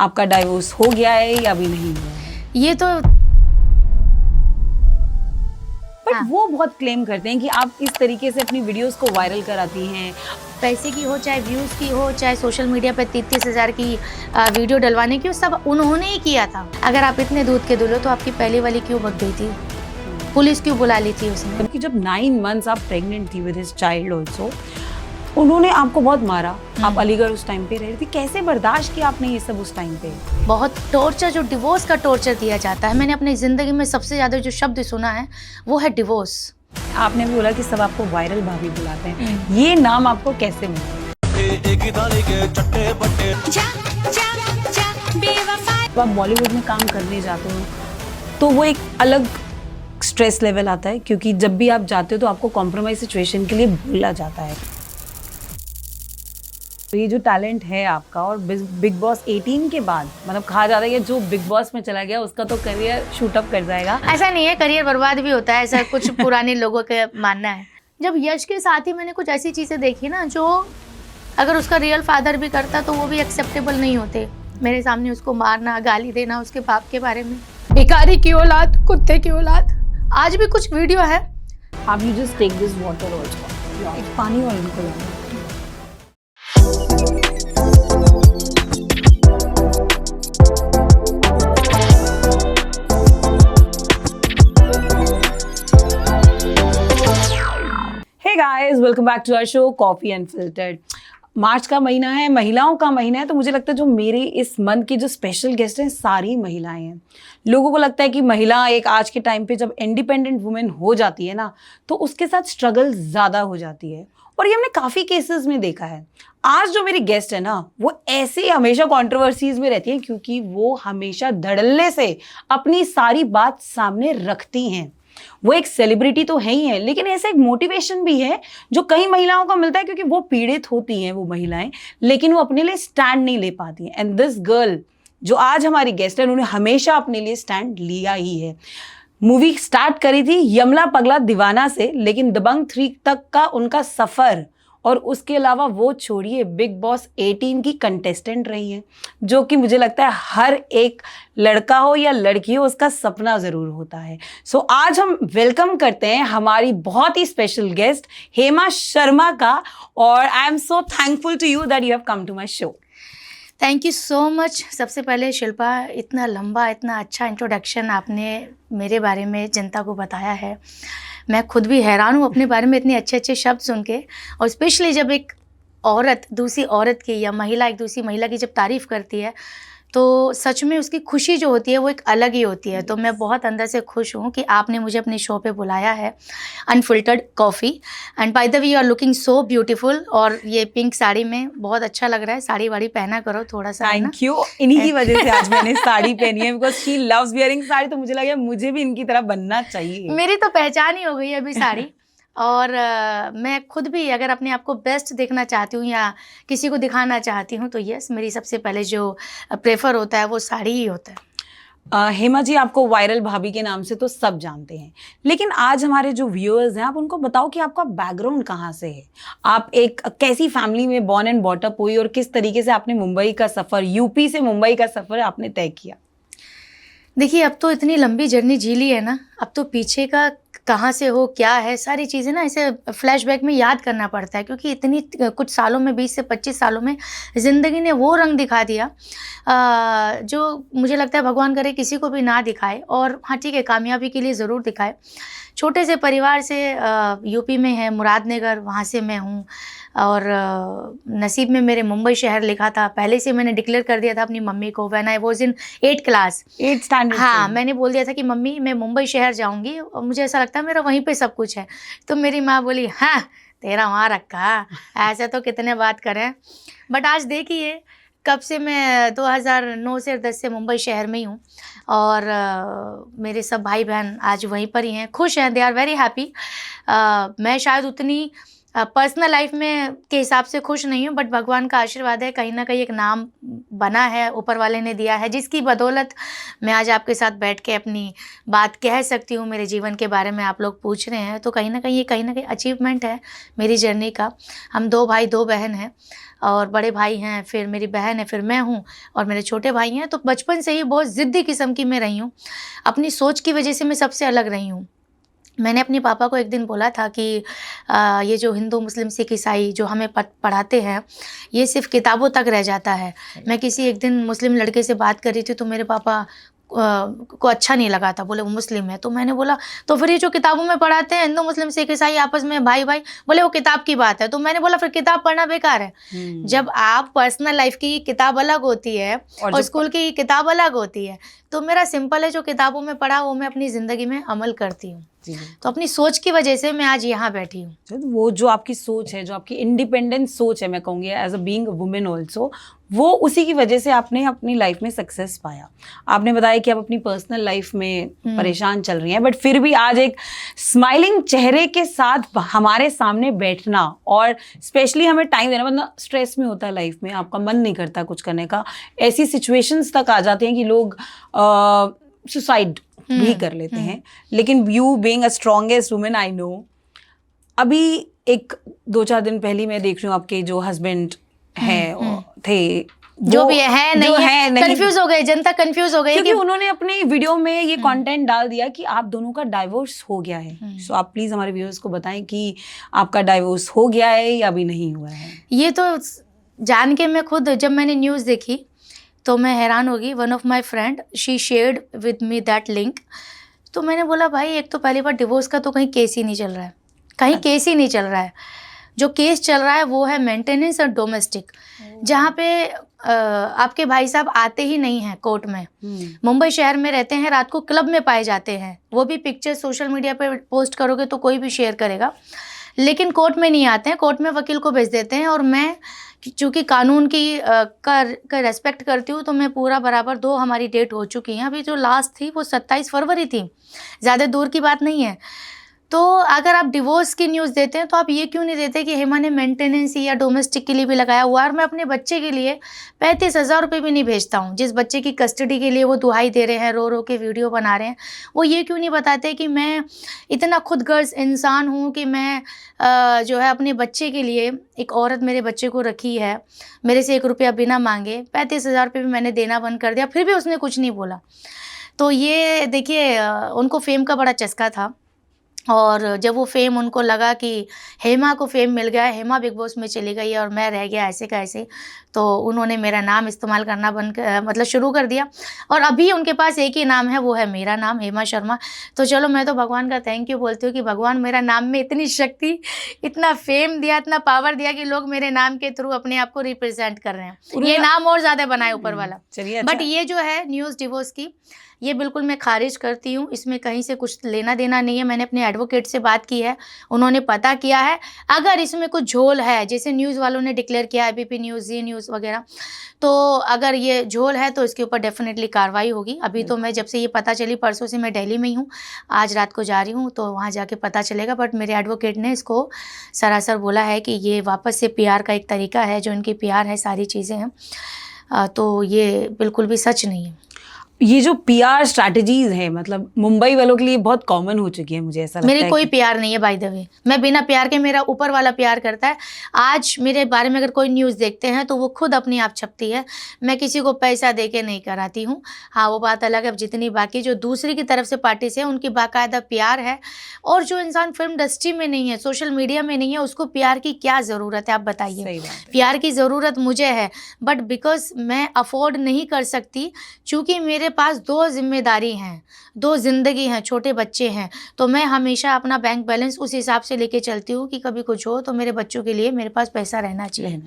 आपका डाइवोर्स हो गया है या अभी नहीं हुआ है? ये तो बट हाँ। वो बहुत क्लेम करते हैं कि आप इस तरीके से अपनी वीडियोस को वायरल कराती हैं। पैसे की हो, चाहे व्यूज़ की हो, चाहे सोशल मीडिया पे 30-30 हज़ार की वीडियो डलवाने की हो, सब उन्होंने ही किया था। अगर आप इतने दूध के दूल्हे हो तो आपकी पहली वाली क्यों भग गई थी? पुलिस क्यों बुला ली थी उसने? क्योंकि जब 9 मंथ्स आप प्रेग्नेंट थी विद हिज चाइल्ड ऑल्सो, उन्होंने आपको बहुत मारा। आप अलीगढ़ उस टाइम पे रह रही थी, कैसे बर्दाश्त किया आपने ये सब उस टाइम पे? बहुत टॉर्चर, जो डिवोर्स का टॉर्चर दिया जाता है, मैंने अपनी ज़िंदगी में सबसे ज़्यादा जो शब्द सुना है वो है डिवोर्स। आपने भी बोला कि सब आपको वायरल भाभी बुलाते हैं, ये नाम आपको कैसे मिला? जब आप बॉलीवुड में काम करने जाते हो तो वो एक अलग स्ट्रेस लेवल आता है, क्योंकि जब भी आप जाते हो तो आपको कॉम्प्रोमाइज सिचुएशन के लिए बोला जाता है। तो ये जो टैलेंट है आपका, और बिग बॉस 18 के बाद मतलब कहा जाता है कि जो बिग बॉस में चला गया उसका तो करियर शूट अप कर जाएगा। ऐसा नहीं है, करियर बर्बाद भी होता है, ऐसा कुछ पुराने लोगों का मानना है। जब यश के साथ ही मैंने कुछ ऐसी चीज़ें देखी ना, जो अगर उसका रियल फादर भी करता तो वो भी एक्सेप्टेबल नहीं होते। मेरे सामने उसको मारना, गाली देना उसके बाप के बारे में, भिखारी की औलाद, कुत्ते की औलाद। आज भी कुछ वीडियो है। आप you just take this water also, एक पानी और इनको लेना। Hey guys, welcome back to our show coffee unfiltered. मार्च का महीना है, महिलाओं का महीना है, तो मुझे लगता है जो मेरे इस मंथ की जो स्पेशल गेस्ट हैं सारी महिलाएं हैं। लोगों को लगता है कि महिला एक आज के टाइम पे जब इंडिपेंडेंट वुमेन हो जाती है ना, तो उसके साथ स्ट्रगल ज़्यादा हो जाती है, और ये हमने काफ़ी केसेस में देखा है। आज जो मेरी गेस्ट है ना, वो ऐसे हमेशा कंट्रोवर्सीज में रहती हैं, क्योंकि वो हमेशा धड़ल्ले से अपनी सारी बात सामने रखती हैं। वो एक सेलिब्रिटी तो है ही है, लेकिन ऐसा एक मोटिवेशन भी है जो कई महिलाओं को मिलता है, क्योंकि वो पीड़ित होती हैं वो महिलाएं, लेकिन वो अपने लिए स्टैंड नहीं ले पाती हैं। एंड दिस गर्ल जो आज हमारी गेस्ट है, उन्होंने हमेशा अपने लिए स्टैंड लिया ही है। मूवी स्टार्ट करी थी यमला पगला दीवाना से, लेकिन दबंग 3 तक का उनका सफ़र, और उसके अलावा वो छोड़िए बिग बॉस 18 की कंटेस्टेंट रही हैं, जो कि मुझे लगता है हर एक लड़का हो या लड़की हो उसका सपना ज़रूर होता है। सो आज हम वेलकम करते हैं हमारी बहुत ही स्पेशल गेस्ट हेमा शर्मा का, और I am so thankful to you that you have come to my show. Thank you so much. सबसे पहले शिल्पा, इतना लंबा, इतना अच्छा इंट्रोडक्शन आपने मेरे बारे में जनता को बताया है। मैं खुद भी हैरान हूँ अपने बारे में इतने अच्छे अच्छे शब्द सुन के, और स्पेशली जब एक औरत दूसरी औरत की या महिला एक दूसरी महिला की जब तारीफ़ करती है, तो सच में उसकी खुशी जो होती है वो एक अलग ही होती है। तो मैं बहुत अंदर से खुश हूँ कि आपने मुझे अपने शो पे बुलाया है, unfiltered coffee. And by the way, you are looking so beautiful, और ये पिंक साड़ी में बहुत अच्छा लग रहा है। साड़ी वाड़ी पहना करो थोड़ा सा, है ना? Thank you. इन्हीं की वजह से आज मैंने साड़ी पहनी है, because she loves wearing sari, तो मुझे लगा मुझे भी इनकी तरह बनना चाहिए। मेरी तो पहचान ही हो गई है अभी साड़ी। और मैं खुद भी अगर अपने आप को बेस्ट देखना चाहती हूँ या किसी को दिखाना चाहती हूँ, तो यस, मेरी सबसे पहले जो प्रेफर होता है वो साड़ी ही होता है। हेमा जी, आपको वायरल भाभी के नाम से तो सब जानते हैं, लेकिन आज हमारे जो व्यूअर्स हैं, आप उनको बताओ कि आपका बैकग्राउंड कहाँ से है। आप एक कैसी फैमिली में बॉर्न एंड बॉट अप हुई, और किस तरीके से आपने मुंबई का सफ़र, यूपी से मुंबई का सफ़र आपने तय किया? देखिए, अब तो इतनी लंबी जर्नी जी ली है ना, अब तो पीछे का कहाँ से हो, क्या है, सारी चीज़ें ना ऐसे फ्लैशबैक में याद करना पड़ता है, क्योंकि इतनी कुछ सालों में, 20 से 25 सालों में ज़िंदगी ने वो रंग दिखा दिया जो मुझे लगता है भगवान करे किसी को भी ना दिखाए। और हाँ ठीक है, कामयाबी के लिए ज़रूर दिखाए। छोटे से परिवार से यूपी में है मुरादनगर, वहाँ से मैं हूँ, और नसीब में मेरे मुंबई शहर लिखा था। पहले से मैंने डिक्लेयर कर दिया था अपनी मम्मी को, when I was in 8th class, 8th standard. हाँ, मैंने बोल दिया था कि मम्मी मैं मुंबई शहर जाऊंगी, और मुझे ऐसा लगता है मेरा वहीं पे सब कुछ है। तो मेरी माँ बोली, हाँ तेरा वहाँ रखा, ऐसा तो कितने बात करें। बट आज देखिए कब से मैं 2009 से 10 से मुंबई शहर में ही हूँ, और मेरे सब भाई बहन आज वहीं पर ही हैं, खुश हैं, दे आर वेरी हैप्पी। मैं शायद उतनी पर्सनल लाइफ में के हिसाब से खुश नहीं हूँ, बट भगवान का आशीर्वाद है, कहीं ना कहीं एक नाम बना है, ऊपर वाले ने दिया है, जिसकी बदौलत मैं आज आपके साथ बैठ के अपनी बात कह सकती हूँ। मेरे जीवन के बारे में आप लोग पूछ रहे हैं, तो कहीं ना कहीं अचीवमेंट है मेरी जर्नी का। हम 2 भाई 2 बहन हैं, और बड़े भाई हैं, फिर मेरी बहन है, फिर मैं हूँ, और मेरे छोटे भाई हैं। तो बचपन से ही बहुत ज़िद्दी किस्म की मैं रही हूँ। अपनी सोच की वजह से मैं सबसे अलग रही हूँ। मैंने अपने पापा को एक दिन बोला था कि ये जो हिंदू, मुस्लिम, सिख, ईसाई जो हमें पढ़ाते हैं, ये सिर्फ किताबों तक रह जाता है। मैं किसी एक दिन मुस्लिम लड़के से बात कर रही थी, तो मेरे पापा को अच्छा नहीं लगा था, बोले वो मुस्लिम है। तो मैंने बोला तो फिर ये जो किताबों में पढ़ाते हैं हिंदू, मुस्लिम, सिख, ईसाई आपस में भाई भाई, बोले वो किताब की बात है। तो मैंने बोला फिर किताब पढ़ना बेकार है। जब आप पर्सनल लाइफ की किताब अलग होती है और स्कूल की किताब अलग होती है, तो मेरा सिंपल है, जो किताबों में पढ़ा वो मैं अपनी ज़िंदगी में अमल करती हूँ। तो अपनी सोच की वजह से मैं आज यहाँ बैठी हूँ। तो वो जो आपकी सोच है, जो आपकी इंडिपेंडेंट सोच है, मैं कहूँगी as a being women also, वो उसी की वजह से आपने अपनी लाइफ में सक्सेस पाया। आपने बताया कि आप अपनी पर्सनल लाइफ में परेशान चल रही हैं, बट फिर भी आज एक स्माइलिंग चेहरे के साथ हमारे सामने बैठना, और स्पेशली हमें टाइम देना, मतलब स्ट्रेस में होता है लाइफ में, आपका मन नहीं करता कुछ करने का, ऐसी सिचुएशंस तक आ जाती हैं कि लोग सुसाइड भी कर लेते हैं। लेकिन you being a strongest women, I know, अभी एक 2-4 दिन पहले मैं देख रही हूँ आपके जो हस्बैंड हैं थे, जो भी है नहीं, कंफ्यूज हो गए, जनता कंफ्यूज हो गई, क्योंकि उन्होंने अपने वीडियो में ये कंटेंट डाल दिया कि आप दोनों का डाइवोर्स हो गया है। सो आप प्लीज हमारे व्यूअर्स को बताएं कि आपका डाइवोर्स हो गया है या अभी नहीं हुआ है। ये तो जान के मैं खुद, जब मैंने न्यूज़ देखी तो मैं हैरान हो गई। One of my friend, she shared with me that link. तो मैंने बोला भाई, एक तो पहली बार डिवोर्स का तो कहीं केस ही नहीं चल रहा है, कहीं केस ही नहीं चल रहा है। जो केस चल रहा है वो है मेंटेनेंस और डोमेस्टिक, जहाँ पे आपके भाई साहब आते ही नहीं हैं कोर्ट में। मुंबई शहर में रहते हैं, रात को क्लब में पाए जाते हैं, वो भी पिक्चर सोशल मीडिया पे पोस्ट करोगे तो कोई भी शेयर करेगा, लेकिन कोर्ट में नहीं आते हैं। कोर्ट में वकील को भेज देते हैं। और मैं चूँकि कानून की का रेस्पेक्ट करती हूँ, तो मैं पूरा बराबर 2 हमारी डेट हो चुकी हैं। अभी जो लास्ट थी वो 27 फरवरी थी, ज़्यादा दूर की बात नहीं है। तो अगर आप डिवोर्स की न्यूज़ देते हैं तो आप ये क्यों नहीं देते कि हेमा ने मेंटेनेंस या डोमेस्टिक के लिए भी लगाया हुआ है। और मैं अपने बच्चे के लिए 35,000 रुपये भी नहीं भेजता हूँ। जिस बच्चे की कस्टडी के लिए वो दुहाई दे रहे हैं, रो रो के वीडियो बना रहे हैं, वो ये क्यों नहीं बताते कि मैं इतना खुदगर्ज इंसान हूँ कि मैं जो है अपने बच्चे के लिए, एक औरत मेरे बच्चे को रखी है, मेरे से 1 रुपया बिना मांगे 35,000 रुपये भी मैंने देना बंद कर दिया, फिर भी उसने कुछ नहीं बोला। तो ये देखिए, उनको फेम का बड़ा चस्का था। और जब वो फेम उनको लगा कि हेमा को फेम मिल गया, हेमा बिग बॉस में चली गई और मैं रह गया ऐसे का ऐसे, तो उन्होंने मेरा नाम इस्तेमाल करना मतलब शुरू कर दिया। और अभी उनके पास एक ही नाम है, वो है मेरा नाम, हेमा शर्मा। तो चलो, मैं तो भगवान का थैंक यू बोलती हूँ कि भगवान मेरा नाम में इतनी शक्ति, इतना फेम दिया, इतना पावर दिया कि लोग मेरे नाम के थ्रू अपने आप को रिप्रेजेंट कर रहे हैं। ये नाम और ज़्यादा बनाए ऊपर वाला। चलिए, बट ये जो है न्यूज़ डिवोर्स की, ये बिल्कुल मैं खारिज करती हूँ। इसमें कहीं से कुछ लेना देना नहीं है। मैंने अपने एडवोकेट से बात की है, उन्होंने पता किया है। अगर इसमें कुछ झोल है, जैसे न्यूज़ वालों ने डिक्लेयर किया, एबीपी न्यूज़, जी न्यूज़ वगैरह, तो अगर ये झोल है तो इसके ऊपर डेफिनेटली कार्रवाई होगी। अभी तो मैं, जब से ये पता चली, परसों से मैं दिल्ली में ही हूँ, आज रात को जा रही हूँ, तो वहाँ जाके पता चलेगा। बट मेरे एडवोकेट ने इसको सरासर बोला है कि ये वापस से पीआर का एक तरीका है, जो इनकी पीआर है, सारी चीज़ें हैं। तो ये बिल्कुल भी सच नहीं है। ये जो पीआर स्ट्रैटेजीज है, मतलब मुंबई वालों के लिए बहुत कॉमन हो चुकी है, मुझे ऐसा लगता है। मेरी कोई प्यार नहीं है, बाय द वे। मैं बिना प्यार के, मेरा ऊपर वाला प्यार करता है। आज मेरे बारे में अगर कोई न्यूज़ देखते हैं तो वो खुद अपने आप छपती है, मैं किसी को पैसा दे के नहीं कराती हूँ। हाँ, वो बात अलग है। अब जितनी बाकी जो दूसरी की तरफ से पार्टी से उनकी बाकायदा प्यार है। और जो इंसान फिल्म इंडस्ट्री में नहीं है, सोशल मीडिया में नहीं है, उसको प्यार की क्या ज़रूरत है, आप बताइए। प्यार की ज़रूरत मुझे है, बट बिकॉज मैं अफोर्ड नहीं कर सकती, चूँकि मेरे पास 2 जिम्मेदारी हैं, 2 ज़िंदगी हैं, छोटे बच्चे हैं। तो मैं हमेशा अपना बैंक बैलेंस उस हिसाब से लेके चलती हूँ कि कभी कुछ हो तो मेरे बच्चों के लिए मेरे पास पैसा रहना चाहिए,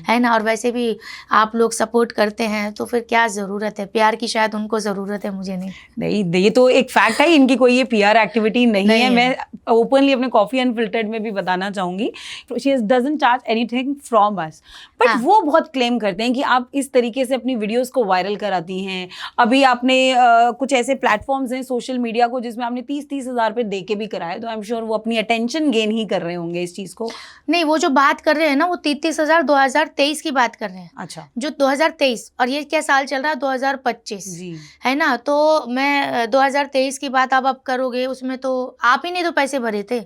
है ना। और वैसे भी आप लोग सपोर्ट करते हैं, तो फिर क्या ज़रूरत है प्यार की? शायद उनको ज़रूरत है, मुझे नहीं। ये तो एक फैक्ट है, इनकी कोई ये पीआर एक्टिविटी नहीं है। मैं ओपनली अपने कॉफी अनफिल्टर्ड में भी बताना चाहूँगी, she doesn't charge anything from us, but वो बहुत क्लेम करते हैं कि आप इस तरीके से अपनी वीडियोस को वायरल कराती हैं। अभी आपने कुछ ऐसे प्लेटफॉर्म्स हैं सोशल मीडिया को जिसमें आपने 30-30 हज़ार रुपए दे के भी कराया, तो आई एम श्योर वो अपनी अटेंशन गेन ही कर रहे होंगे इस चीज़ को। नहीं, वो जो बात कर रहे हैं ना, वो 33,000 2023 की बात कर रहे हैं। अच्छा जो 2023, और ये क्या साल चल रहा है, 2025 जी। है ना। तो मैं 2023 की बात आप अब करोगे, उसमें तो आप ही नहीं तो पैसे भरे थे,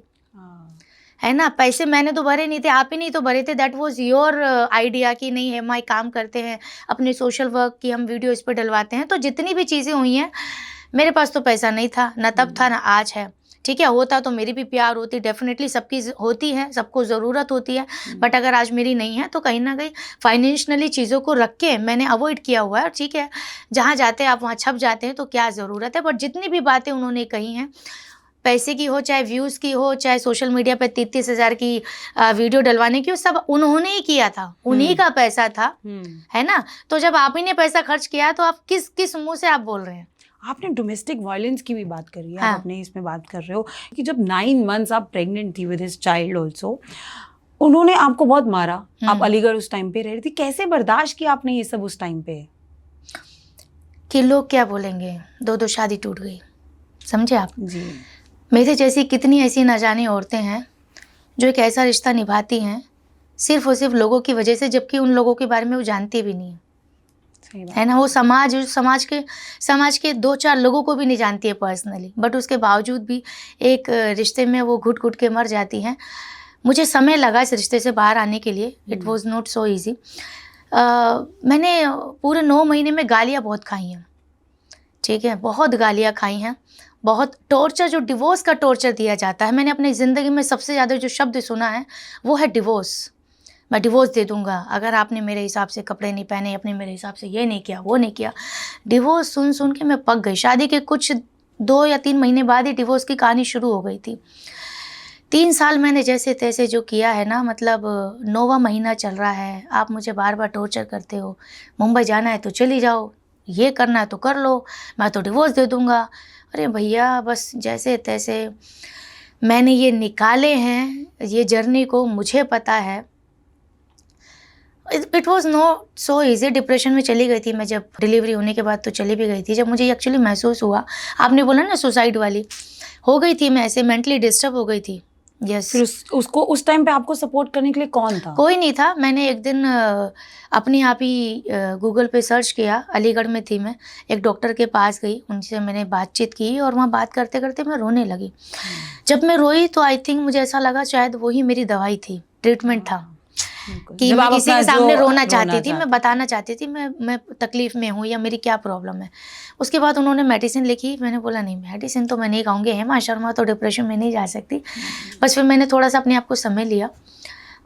है ना। पैसे मैंने तो भरे नहीं थे, आप ही नहीं तो भरे थे। दैट वाज योर आइडिया कि नहीं है माई काम करते हैं अपने सोशल वर्क की, हम वीडियो इस पर डलवाते हैं। तो जितनी भी चीज़ें हुई हैं, मेरे पास तो पैसा नहीं था, ना तब था ना आज है, ठीक है। होता तो मेरी भी प्यार होती, डेफिनेटली सबकी होती है, सबको ज़रूरत होती है। बट अगर आज मेरी नहीं है तो कहीं ना कहीं फाइनेंशियली चीज़ों को रख के मैंने अवॉइड किया हुआ है। ठीक है, जहाँ जाते हैं आप वहाँ छप जाते हैं, तो क्या ज़रूरत है। बट जितनी भी बातें उन्होंने कही हैं, पैसे की हो चाहे व्यूज़ की हो, चाहे सोशल मीडिया पे 33 हज़ार की वीडियो डलवाने की हो, सब उन्होंने ही किया था, उन्हीं का पैसा था, है ना। तो जब आप ही ने पैसा खर्च किया तो आप किस मुंह से आप बोल रहे हैं। आपने डोमेस्टिक वायलेंस की भी बात करी है, हाँ। आप अपने इसमें बात कर रहे हो कि जब 9 मंथ्स आप प्रेग्नेंट थी विद हिज चाइल्ड ऑल्सो, उन्होंने आपको बहुत मारा। आप अलीगढ़ उस टाइम पे रह रही थी, कैसे बर्दाश्त किया आपने ये सब उस टाइम पे? कि लोग क्या बोलेंगे, दो शादी टूट गई, समझे आप। जी। मेरे जैसी कितनी ऐसी न जाने औरतें हैं जो एक ऐसा रिश्ता निभाती हैं सिर्फ और सिर्फ लोगों की वजह से, जबकि उन लोगों के बारे में वो जानती भी नहीं है ना। वो समाज के 2-4 लोगों को भी नहीं जानती है पर्सनली, बट उसके बावजूद भी एक रिश्ते में वो घुट घुट के मर जाती हैं। मुझे समय लगा इस रिश्ते से बाहर आने के लिए, it was not so easy. मैंने पूरे 9 महीने में गालियाँ बहुत खाई हैं, ठीक है, बहुत गालियाँ खाई हैं, बहुत टॉर्चर, जो डिवोर्स का टॉर्चर दिया जाता है। मैंने अपनी ज़िंदगी में सबसे ज़्यादा जो शब्द सुना है वो है डिवोर्स। मैं डिवोर्स दे दूंगा अगर आपने मेरे हिसाब से कपड़े नहीं पहने, अपने मेरे हिसाब से ये नहीं किया, वो नहीं किया। डिवोर्स सुन सुन के मैं पक गई। शादी के कुछ 2 या 3 महीने बाद ही डिवोर्स की कहानी शुरू हो गई थी। 3 साल मैंने जैसे तैसे जो किया है ना, मतलब 9वां महीना चल रहा है, आप मुझे बार बार टॉर्चर करते हो। मुंबई जाना है तो चली जाओ, ये करना है तो कर लो, मैं तो डिवोर्स दे दूंगा। अरे भैया, बस जैसे तैसे मैंने ये निकाले हैं, ये जर्नी को मुझे पता है। It was not so easy. Depression में चली गई थी मैं, जब डिलीवरी होने के बाद तो चली भी गई थी। जब मुझे एक्चुअली महसूस हुआ, आपने बोला ना सुसाइड वाली, हो गई थी मैं, ऐसे मेंटली डिस्टर्ब हो गई थी। यस। फिर उसको उस टाइम पे आपको सपोर्ट करने के लिए कौन था? कोई नहीं था। मैंने एक दिन अपने आप ही गूगल पे सर्च किया, अलीगढ़ में थी मैं, एक डॉक्टर के पास गई, उनसे मैंने बातचीत की और वहाँ बात करते करते मैं रोने लगी। जब मैं रोई तो आई थिंक मुझे ऐसा लगा शायद वही मेरी दवाई थी, ट्रीटमेंट था, कि मैं किसी के सामने रोना चाहती थी, मैं बताना चाहती थी मैं तकलीफ़ में हूँ या मेरी क्या प्रॉब्लम है। उसके बाद उन्होंने मेडिसिन लिखी। मैंने बोला नहीं, मेडिसिन तो मैं नहीं खाऊंगी, हेमा शर्मा तो डिप्रेशन में नहीं जा सकती। बस फिर मैंने थोड़ा सा अपने आप को समय लिया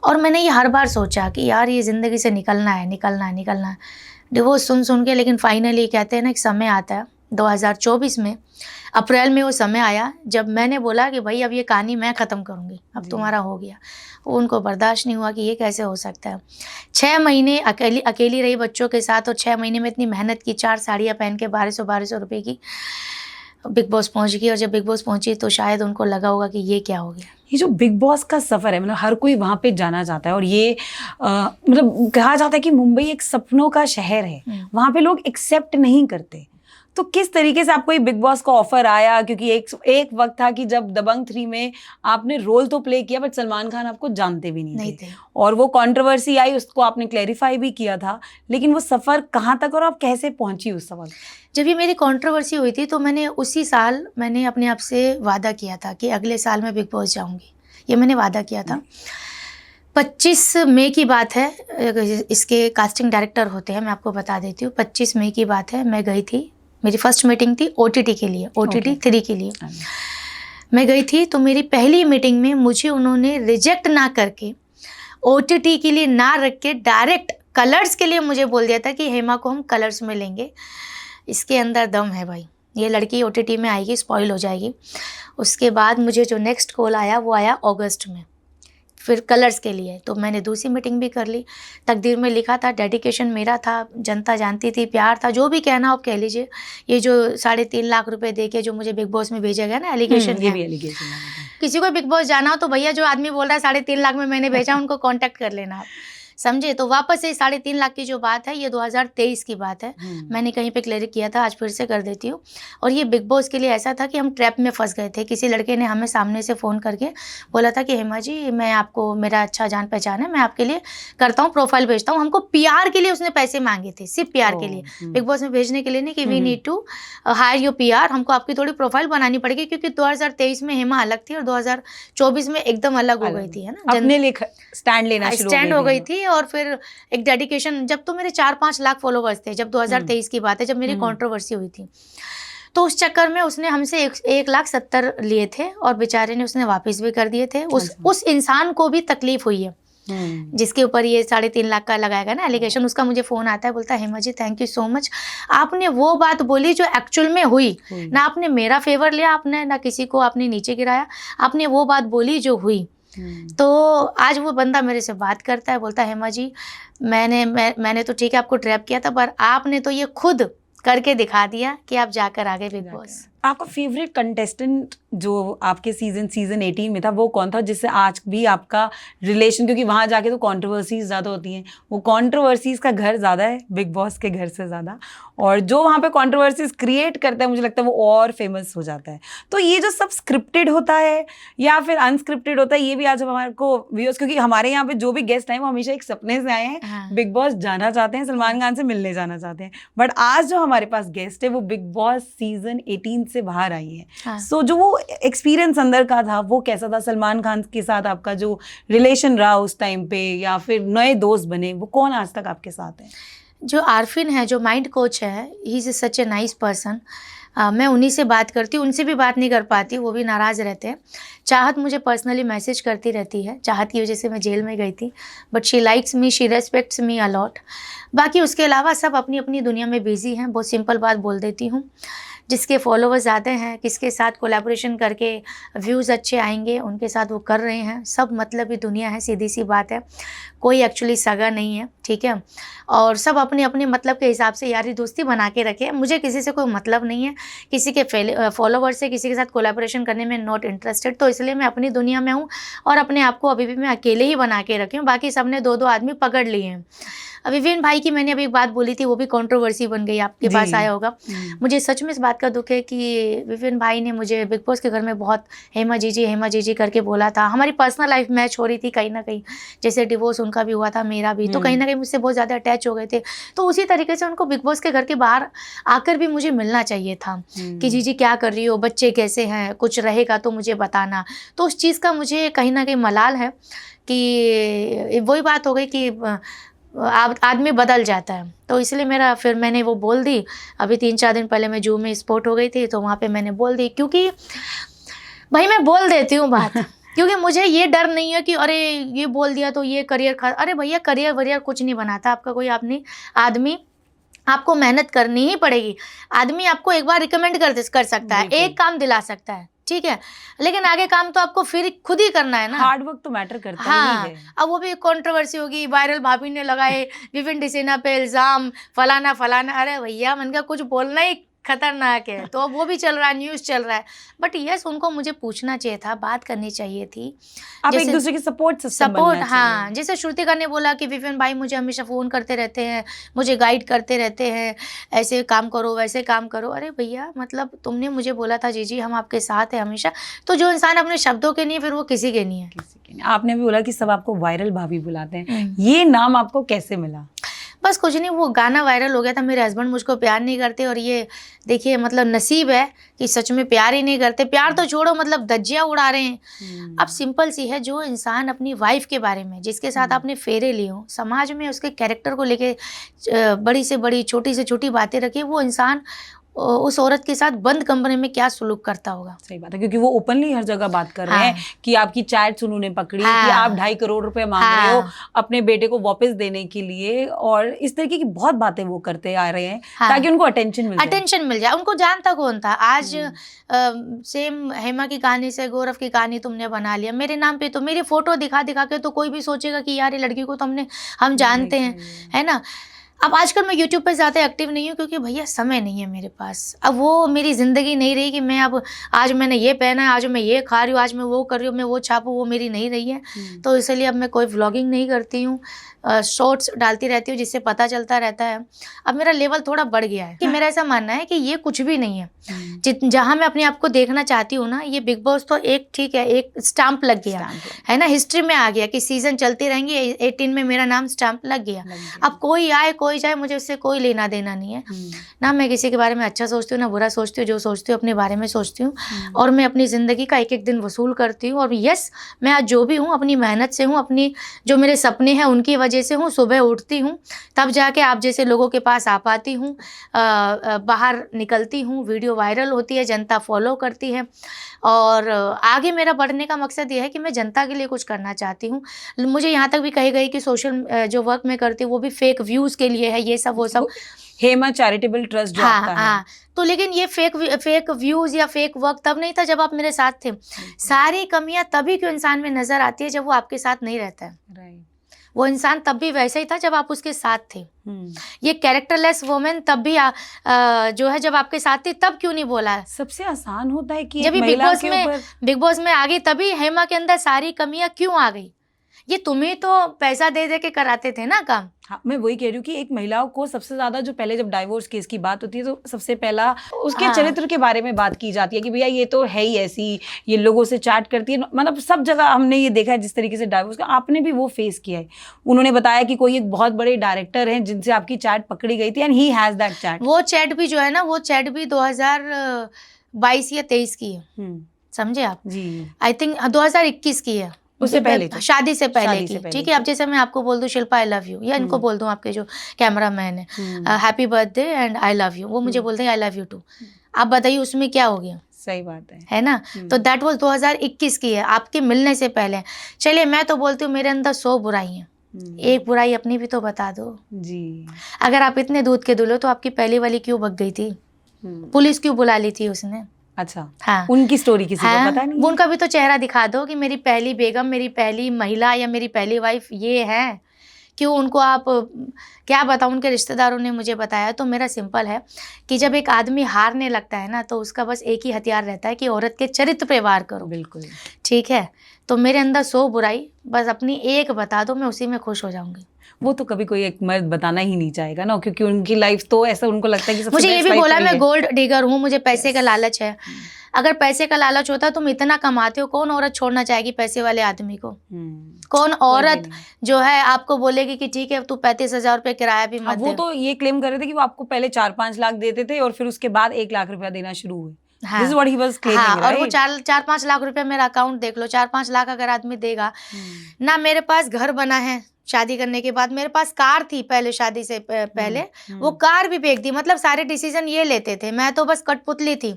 और मैंने ये हर बार सोचा कि यार ये ज़िंदगी से निकलना है। डिवोर्स सुन सुन के, लेकिन फाइनली कहते हैं ना एक समय आता है। 2024 में अप्रैल में वो समय आया जब मैंने बोला कि भाई अब ये कहानी मैं ख़त्म करूँगी, अब तुम्हारा हो गया। उनको बर्दाश्त नहीं हुआ कि ये कैसे हो सकता है। 6 महीने अकेली रही बच्चों के साथ, और 6 महीने में इतनी मेहनत की, 4 साड़ियाँ पहन के 1200 रुपये की बिग बॉस पहुंच गई। और जब बिग बॉस पहुंची तो शायद उनको लगा होगा कि ये क्या हो गया। ये जो बिग बॉस का सफ़र है, मतलब हर कोई वहाँ पे जाना चाहता है, और ये मतलब कहा जाता है कि मुंबई एक सपनों का शहर है, वहाँ पे लोग एक्सेप्ट नहीं करते। तो किस तरीके से आपको ये बिग बॉस का ऑफर आया? क्योंकि एक वक्त था कि जब दबंग 3 में आपने रोल तो प्ले किया, बट सलमान खान आपको जानते भी नहीं थे। और वो कंट्रोवर्सी आई, उसको आपने क्लैरिफाई भी किया था, लेकिन वो सफ़र कहाँ तक और आप कैसे पहुंची उस सवाल? जब ये मेरी कंट्रोवर्सी हुई थी तो मैंने उसी साल मैंने अपने आप से वादा किया था कि अगले साल मैं बिग बॉस जाऊँगी, ये मैंने वादा किया था। 25 मई की बात है, इसके कास्टिंग डायरेक्टर होते हैं, मैं आपको बता देती हूँ। 25 मई की बात है, मैं गई थी, मेरी फर्स्ट मीटिंग थी OTT के लिए, OTT 3 के लिए मैं गई थी। तो मेरी पहली मीटिंग में मुझे उन्होंने रिजेक्ट ना करके, OTT के लिए ना रख के, डायरेक्ट कलर्स के लिए मुझे बोल दिया था कि हेमा को हम कलर्स में लेंगे, इसके अंदर दम है भाई, ये लड़की OTT में आएगी, स्पॉइल हो जाएगी। उसके बाद मुझे जो नेक्स्ट कॉल आया वो आया अगस्त में, फिर कलर्स के लिए। तो मैंने दूसरी मीटिंग भी कर ली। तकदीर में लिखा था, डेडिकेशन मेरा था, जनता जानती थी, प्यार था, जो भी कहना आप कह लीजिए। ये जो 3.5 लाख रुपए दे के जो मुझे बिग बॉस में भेजा गया ना, एलिगेशन ये है। भी एलिगेशन है। किसी को बिग बॉस जाना हो तो भैया जो आदमी बोल रहा है 3.5 लाख में मैंने भेजा, उनको कॉन्टैक्ट कर लेना आप। समझे। तो वापस से 3.5 लाख की जो बात है ये 2023 की बात है। मैंने कहीं पे क्लियर किया था, आज फिर से कर देती हूँ। और ये बिग बॉस के लिए ऐसा था कि हम ट्रैप में फंस गए थे। किसी लड़के ने हमें सामने से फ़ोन करके बोला था कि हेमा जी, मैं आपको, मेरा अच्छा जान पहचान है, मैं आपके लिए करता हूँ, प्रोफाइल भेजता हूँ। हमको पीआर के लिए उसने पैसे मांगे थे, सिर्फ पीआर के लिए, बिग बॉस में भेजने के लिए नहीं, कि we need to hire your PR, हमको आपकी थोड़ी प्रोफाइल बनानी पड़ेगी, क्योंकि 2023 में हेमा अलग थी और 2024 में एकदम अलग हो गई थी, है ना, अपने लिए स्टैंड लेना शुरू स्टैंड हो गई थी। और फिर एक डेडिकेशन, जब तो मेरे 4-5 लाख फॉलोवर्स थे, जब 2023 की बात है, जब मेरी कंट्रोवर्सी हुई थी, तो उस चक्कर में उसने हमसे 1,70,000 लिए थे और बेचारे ने उसने वापस भी कर दिए थे। उस इंसान को भी तकलीफ हुई है जिसके ऊपर ये 3.5 लाख का लगाया गया ना एलिगेशन। उसका मुझे फ़ोन आता है, बोलता है Hema ji thank you so much, आपने वो बात बोली जो एक्चुअल में हुई ना, आपने मेरा फेवर लिया, आपने ना किसी को आपने नीचे गिराया, आपने वो बात बोली जो हुई। तो आज वो बंदा मेरे से बात करता है, बोलता है हेमा जी मैंने तो ठीक है आपको ट्रैप किया था, पर आपने तो ये खुद करके दिखा दिया कि आप जाकर आगे बिग बॉस। आपका फेवरेट कंटेस्टेंट जो आपके सीजन 18 में था वो कौन था, जिससे आज भी आपका रिलेशन, क्योंकि वहाँ जाके तो कंट्रोवर्सीज ज़्यादा होती हैं, वो कंट्रोवर्सीज का घर ज़्यादा है बिग बॉस के घर से ज़्यादा, और जो वहाँ पे कंट्रोवर्सीज क्रिएट करता है मुझे लगता है वो और फेमस हो जाता है। तो ये जो सब स्क्रिप्टेड होता है या फिर अनस्क्रिप्टेड होता है, ये भी आज हमारे को व्यूअर्स, क्योंकि हमारे यहाँ पे जो भी गेस्ट आए वो हमेशा एक सपने से आए हैं, बिग बॉस जाना चाहते हैं, सलमान खान से मिलने जाना चाहते हैं, बट आज जो हमारे पास गेस्ट है वो बिग बॉस सीजन 18 से बाहर आई है। सो जो वो एक्सपीरियंस अंदर का था वो कैसा था? सलमान खान के साथ आपका जो रिलेशन रहा उस टाइम पे, या फिर नए दोस्त बने, वो कौन आज तक आपके साथ है? जो आरफिन है, जो माइंड कोच है, he is such a nice person. मैं उन्हीं से बात करती हूँ, उनसे भी बात नहीं कर पाती, वो भी नाराज़ रहते हैं। चाहत मुझे पर्सनली मैसेज करती रहती है, चाहत की वजह से मैं जेल में गई थी, but she likes me, she respects me a lot. बाकी उसके अलावा सब अपनी अपनी दुनिया में बिजी हैं। बहुत सिंपल बात बोल देती हूँ, जिसके फॉलोवर्स ज़्यादा हैं, किसके साथ कोलैबोरेशन करके व्यूज़ अच्छे आएंगे, उनके साथ वो कर रहे हैं। सब मतलबी दुनिया है, सीधी सी बात है, कोई एक्चुअली सगा नहीं है, ठीक है। और सब अपने अपने मतलब के हिसाब से यारी दोस्ती बना के रखे। मुझे किसी से कोई मतलब नहीं है, किसी के फॉलोवर्स से किसी के साथ कोलैबोरेशन करने में नॉट इंटरेस्टेड। तो इसलिए मैं अपनी दुनिया में हूँ और अपने आप को अभी भी मैं अकेले ही बना के रखी हूँ। बाकी सब ने 2-2 आदमी पकड़ लिए हैं। विवेन भाई की मैंने अभी एक बात बोली थी, वो भी कंट्रोवर्सी बन गई, आपके पास आया होगा। मुझे सच में इस बात का दुख है कि विवेन भाई ने मुझे बिग बॉस के घर में बहुत हेमा जी करके बोला था। हमारी पर्सनल लाइफ मैच हो रही थी कहीं ना कहीं, जैसे डिवोर्स उनका भी हुआ था, मेरा भी, तो कहीं ना कहीं मुझसे बहुत ज़्यादा अटैच हो गए थे। तो उसी तरीके से उनको बिग बॉस के घर के बाहर आकर भी मुझे मिलना चाहिए था कि जी क्या कर रही हो, बच्चे कैसे हैं, कुछ रहेगा तो मुझे बताना। तो उस चीज़ का मुझे कहीं ना कहीं मलाल है कि वही बात हो गई कि आदमी बदल जाता है। तो इसलिए फिर मैंने वो बोल दी। अभी 3-4 दिन पहले मैं जू में स्पॉट हो गई थी, तो वहाँ पे मैंने बोल दी, क्योंकि भाई मैं बोल देती हूँ बात क्योंकि मुझे ये डर नहीं है कि अरे ये बोल दिया तो ये करियर अरे भैया करियर वरियर कुछ नहीं बनाता आपका कोई आदमी। आपको मेहनत करनी ही पड़ेगी। आदमी आपको एक बार रिकमेंड कर सकता है, एक काम दिला सकता है, ठीक है, लेकिन आगे काम तो आपको फिर खुद ही करना है ना। हार्ड वर्क तो मैटर करता ही है। अब वो भी कंट्रोवर्सी होगी, वायरल भाभी ने लगाए विपिन डिसेना पे इल्जाम, फलाना। अरे भैया मन का कुछ बोलना ही खतरनाक है, तो वो भी चल रहा है, न्यूज़ चल रहा है। बट यस, उनको मुझे पूछना चाहिए था, बात करनी चाहिए थी, आप एक दूसरे की सपोर्ट। हाँ, जैसे श्रुतिका ने बोला कि विपिन भाई मुझे हमेशा फ़ोन करते रहते हैं, मुझे गाइड करते रहते हैं, ऐसे काम करो वैसे काम करो। अरे भैया मतलब तुमने मुझे बोला था जी हम आपके साथ हैं हमेशा, तो जो इंसान अपने शब्दों के नहीं है फिर वो किसी के नहीं है। आपने भी बोला कि सब आपको वायरल भाभी बुलाते हैं, ये नाम आपको कैसे मिला? बस कुछ नहीं, वो गाना वायरल हो गया था, मेरे हस्बैंड मुझको प्यार नहीं करते, और ये देखिए मतलब नसीब है कि सच में प्यार ही नहीं करते। प्यार तो छोड़ो, मतलब धज्जियाँ उड़ा रहे हैं। अब सिंपल सी है, जो इंसान अपनी वाइफ के बारे में, जिसके साथ आपने फेरे लिए हो, समाज में उसके कैरेक्टर को लेके बड़ी से बड़ी छोटी से छोटी बातें रखी, वो इंसान उस औरत के साथ बंद कमरे में क्या सुलूक करता होगा। सही बात है, क्योंकि वो ओपनली हर जगह बात कर रहे हैं कि आपकी चैट उन्होंने पकड़ी, कि आप 2.5 करोड़ रुपए मांग रहे हो अपने बेटे को वापस देने के लिए, और इस तरीके की बहुत बातें वो करते आ रहे हैं ताकि उनको अटेंशन मिल जाए। उनको जानता कौन था। आज सेम हेमा की कहानी से गौरव की कहानी तुमने बना लिया मेरे नाम पे, तो मेरी फोटो दिखा के तो कोई भी सोचेगा कि यार ये लड़की को तो हम जानते हैं, है ना। अब आजकल मैं यूट्यूब पे ज़्यादा एक्टिव नहीं हूँ क्योंकि भैया समय नहीं है मेरे पास। अब वो मेरी ज़िंदगी नहीं रही कि मैं अब आज मैंने ये पहना है, आज मैं ये खा रही हूँ, आज मैं वो कर रही हूँ, मैं वो छापूँ, वो मेरी नहीं रही है। तो इसलिए अब मैं कोई व्लॉगिंग नहीं करती हूँ, शॉर्ट्स डालती रहती हूँ जिससे पता चलता रहता है। अब मेरा लेवल थोड़ा बढ़ गया है कि मेरा ऐसा मानना है कि ये कुछ भी नहीं है। जहाँ मैं अपने आप को देखना चाहती हूँ ना, ये बिग बॉस तो एक ठीक है, एक स्टैंप लग गया है ना, हिस्ट्री में आ गया कि सीजन चलती रहेंगी, 18 में मेरा नाम स्टैंप लग गया। अब कोई आए कोई जाए, मुझे उससे कोई लेना देना नहीं है। ना मैं किसी के बारे में अच्छा सोचती हूँ ना बुरा सोचती हूँ, जो सोचती हूँ अपने बारे में सोचती हूँ। और मैं अपनी ज़िंदगी का एक एक दिन वसूल करती हूँ। और यस, मैं आज जो भी हूँ अपनी मेहनत से हूँ, अपनी जो मेरे सपने हैं उनकी वजह से हूँ। सुबह उठती हूँ तब जाके आप जैसे लोगों के पास आ पाती हूँ, बाहर निकलती हूँ, वीडियो वायरल होती है, जनता फॉलो करती है। और आगे मेरा बढ़ने का मकसद ये है कि मैं जनता के लिए कुछ करना चाहती हूँ। मुझे यहाँ तक भी कही गई कि सोशल जो वर्क मैं करती हूँ वो भी फेक व्यूज़ के लिए है, ये सब वो सब। हेमा चैरिटेबल ट्रस्ट जो आपका है। हाँ। तो लेकिन ये फेक व्यूज़ या फेक वर्क तब नहीं था जब आप मेरे साथ थे। सारी कमियां तभी क्यों इंसान में नजर आती है जब वो आपके साथ नहीं रहता है। राइट। वो इंसान तब भी वैसे ही था जब आप उसके साथ थे। ये कैरेक्टरलेस वुमेन तब भी जो है जब आपके साथ थी, तब क्यों नहीं बोला? सबसे आसान होता है कि जब एक महिला के ऊपर बिग बॉस में आ गई तभी हेमा के अंदर सारी कमियां क्यों आ गई? ये तुम्हें तो पैसा दे दे के कराते थे ना काम। हाँ, मैं वही कह रही हूँ कि एक महिलाओं को सबसे ज्यादा जो पहले जब डाइवोर्स केस की बात होती है तो सबसे पहला उसके चरित्र के बारे में बात की जाती है कि भैया ये तो है ही ऐसी, ये लोगों से चैट करती है। मतलब सब जगह हमने ये देखा है जिस तरीके से डाइवोर्स का आपने भी वो फेस किया है। उन्होंने बताया कि कोई एक बहुत बड़े डायरेक्टर हैं जिनसे आपकी चैट पकड़ी गई थी and he has that chat. वो चैट भी जो है ना, वो चैट भी 2022 या 23 की है, समझे आप जी? आई थिंक 2021 की है, उससे पहले शादी से पहले की। ठीक है, अब जैसे मैं आपको बोल दूं शिल्पा आई लव यू, या इनको बोल दूं आपके जो कैमरा मैन है happy birthday and I love you, वो मुझे बोलते हैं आई लव यू टू। आप बताइए उसमें क्या हो गया? सही बात है ना? तो दैट वाज 2021 की है, आपके मिलने से पहले। चलिए मैं तो बोलती हूँ मेरे अंदर 100 बुराई है, एक बुराई अपनी भी तो बता दो जी। अगर आप इतने दूध के दूल्हे तो आपकी पहली वाली क्यों भग गई थी? पुलिस क्यों बुला ली थी उसने? अच्छा हाँ, उनकी स्टोरी किसी को पता नहीं? उनका भी तो चेहरा दिखा दो कि मेरी पहली बेगम, मेरी पहली महिला या मेरी पहली वाइफ ये है। क्यों उनको आप क्या बताऊं? उनके रिश्तेदारों ने मुझे बताया। तो मेरा सिंपल है कि जब एक आदमी हारने लगता है ना तो उसका बस एक ही हथियार रहता है कि औरत के चरित्र पे वार करो। बिल्कुल ठीक है। तो मेरे अंदर 100 बुराई, बस अपनी एक बता दो, मैं उसी में खुश हो जाऊंगी। वो तो कभी कोई एक मर्द बताना ही नहीं चाहेगा ना, क्योंकि उनकी लाइफ तो ऐसा उनको लगता है कि मुझे ये भी बोला मैं गोल्ड डिगर हूँ, मुझे पैसे का लालच है। अगर पैसे का लालच होता तुम इतना कमाते हो, कौन औरत छोड़ना चाहेगी पैसे वाले आदमी को? कौन औरत जो है आपको बोलेगी कि ठीक है तू 35,000 रुपये किराया भी मत दे? वो तो ये क्लेम कर रहे थे कि वो आपको पहले 4-5 लाख देते थे और फिर उसके बाद 1 लाख रुपया देना शुरू हुए। हाँ, This is what he was claiming, हाँ, right? और वो 4-5 लाख रुपए मेरा अकाउंट देख लो, 4-5 लाख अगर आदमी देगा ना। मेरे पास घर बना है शादी करने के बाद, मेरे पास कार थी पहले शादी से पहले, वो कार भी फेंक दी। मतलब सारे डिसीजन ये लेते थे, मैं तो बस कठपुतली थी।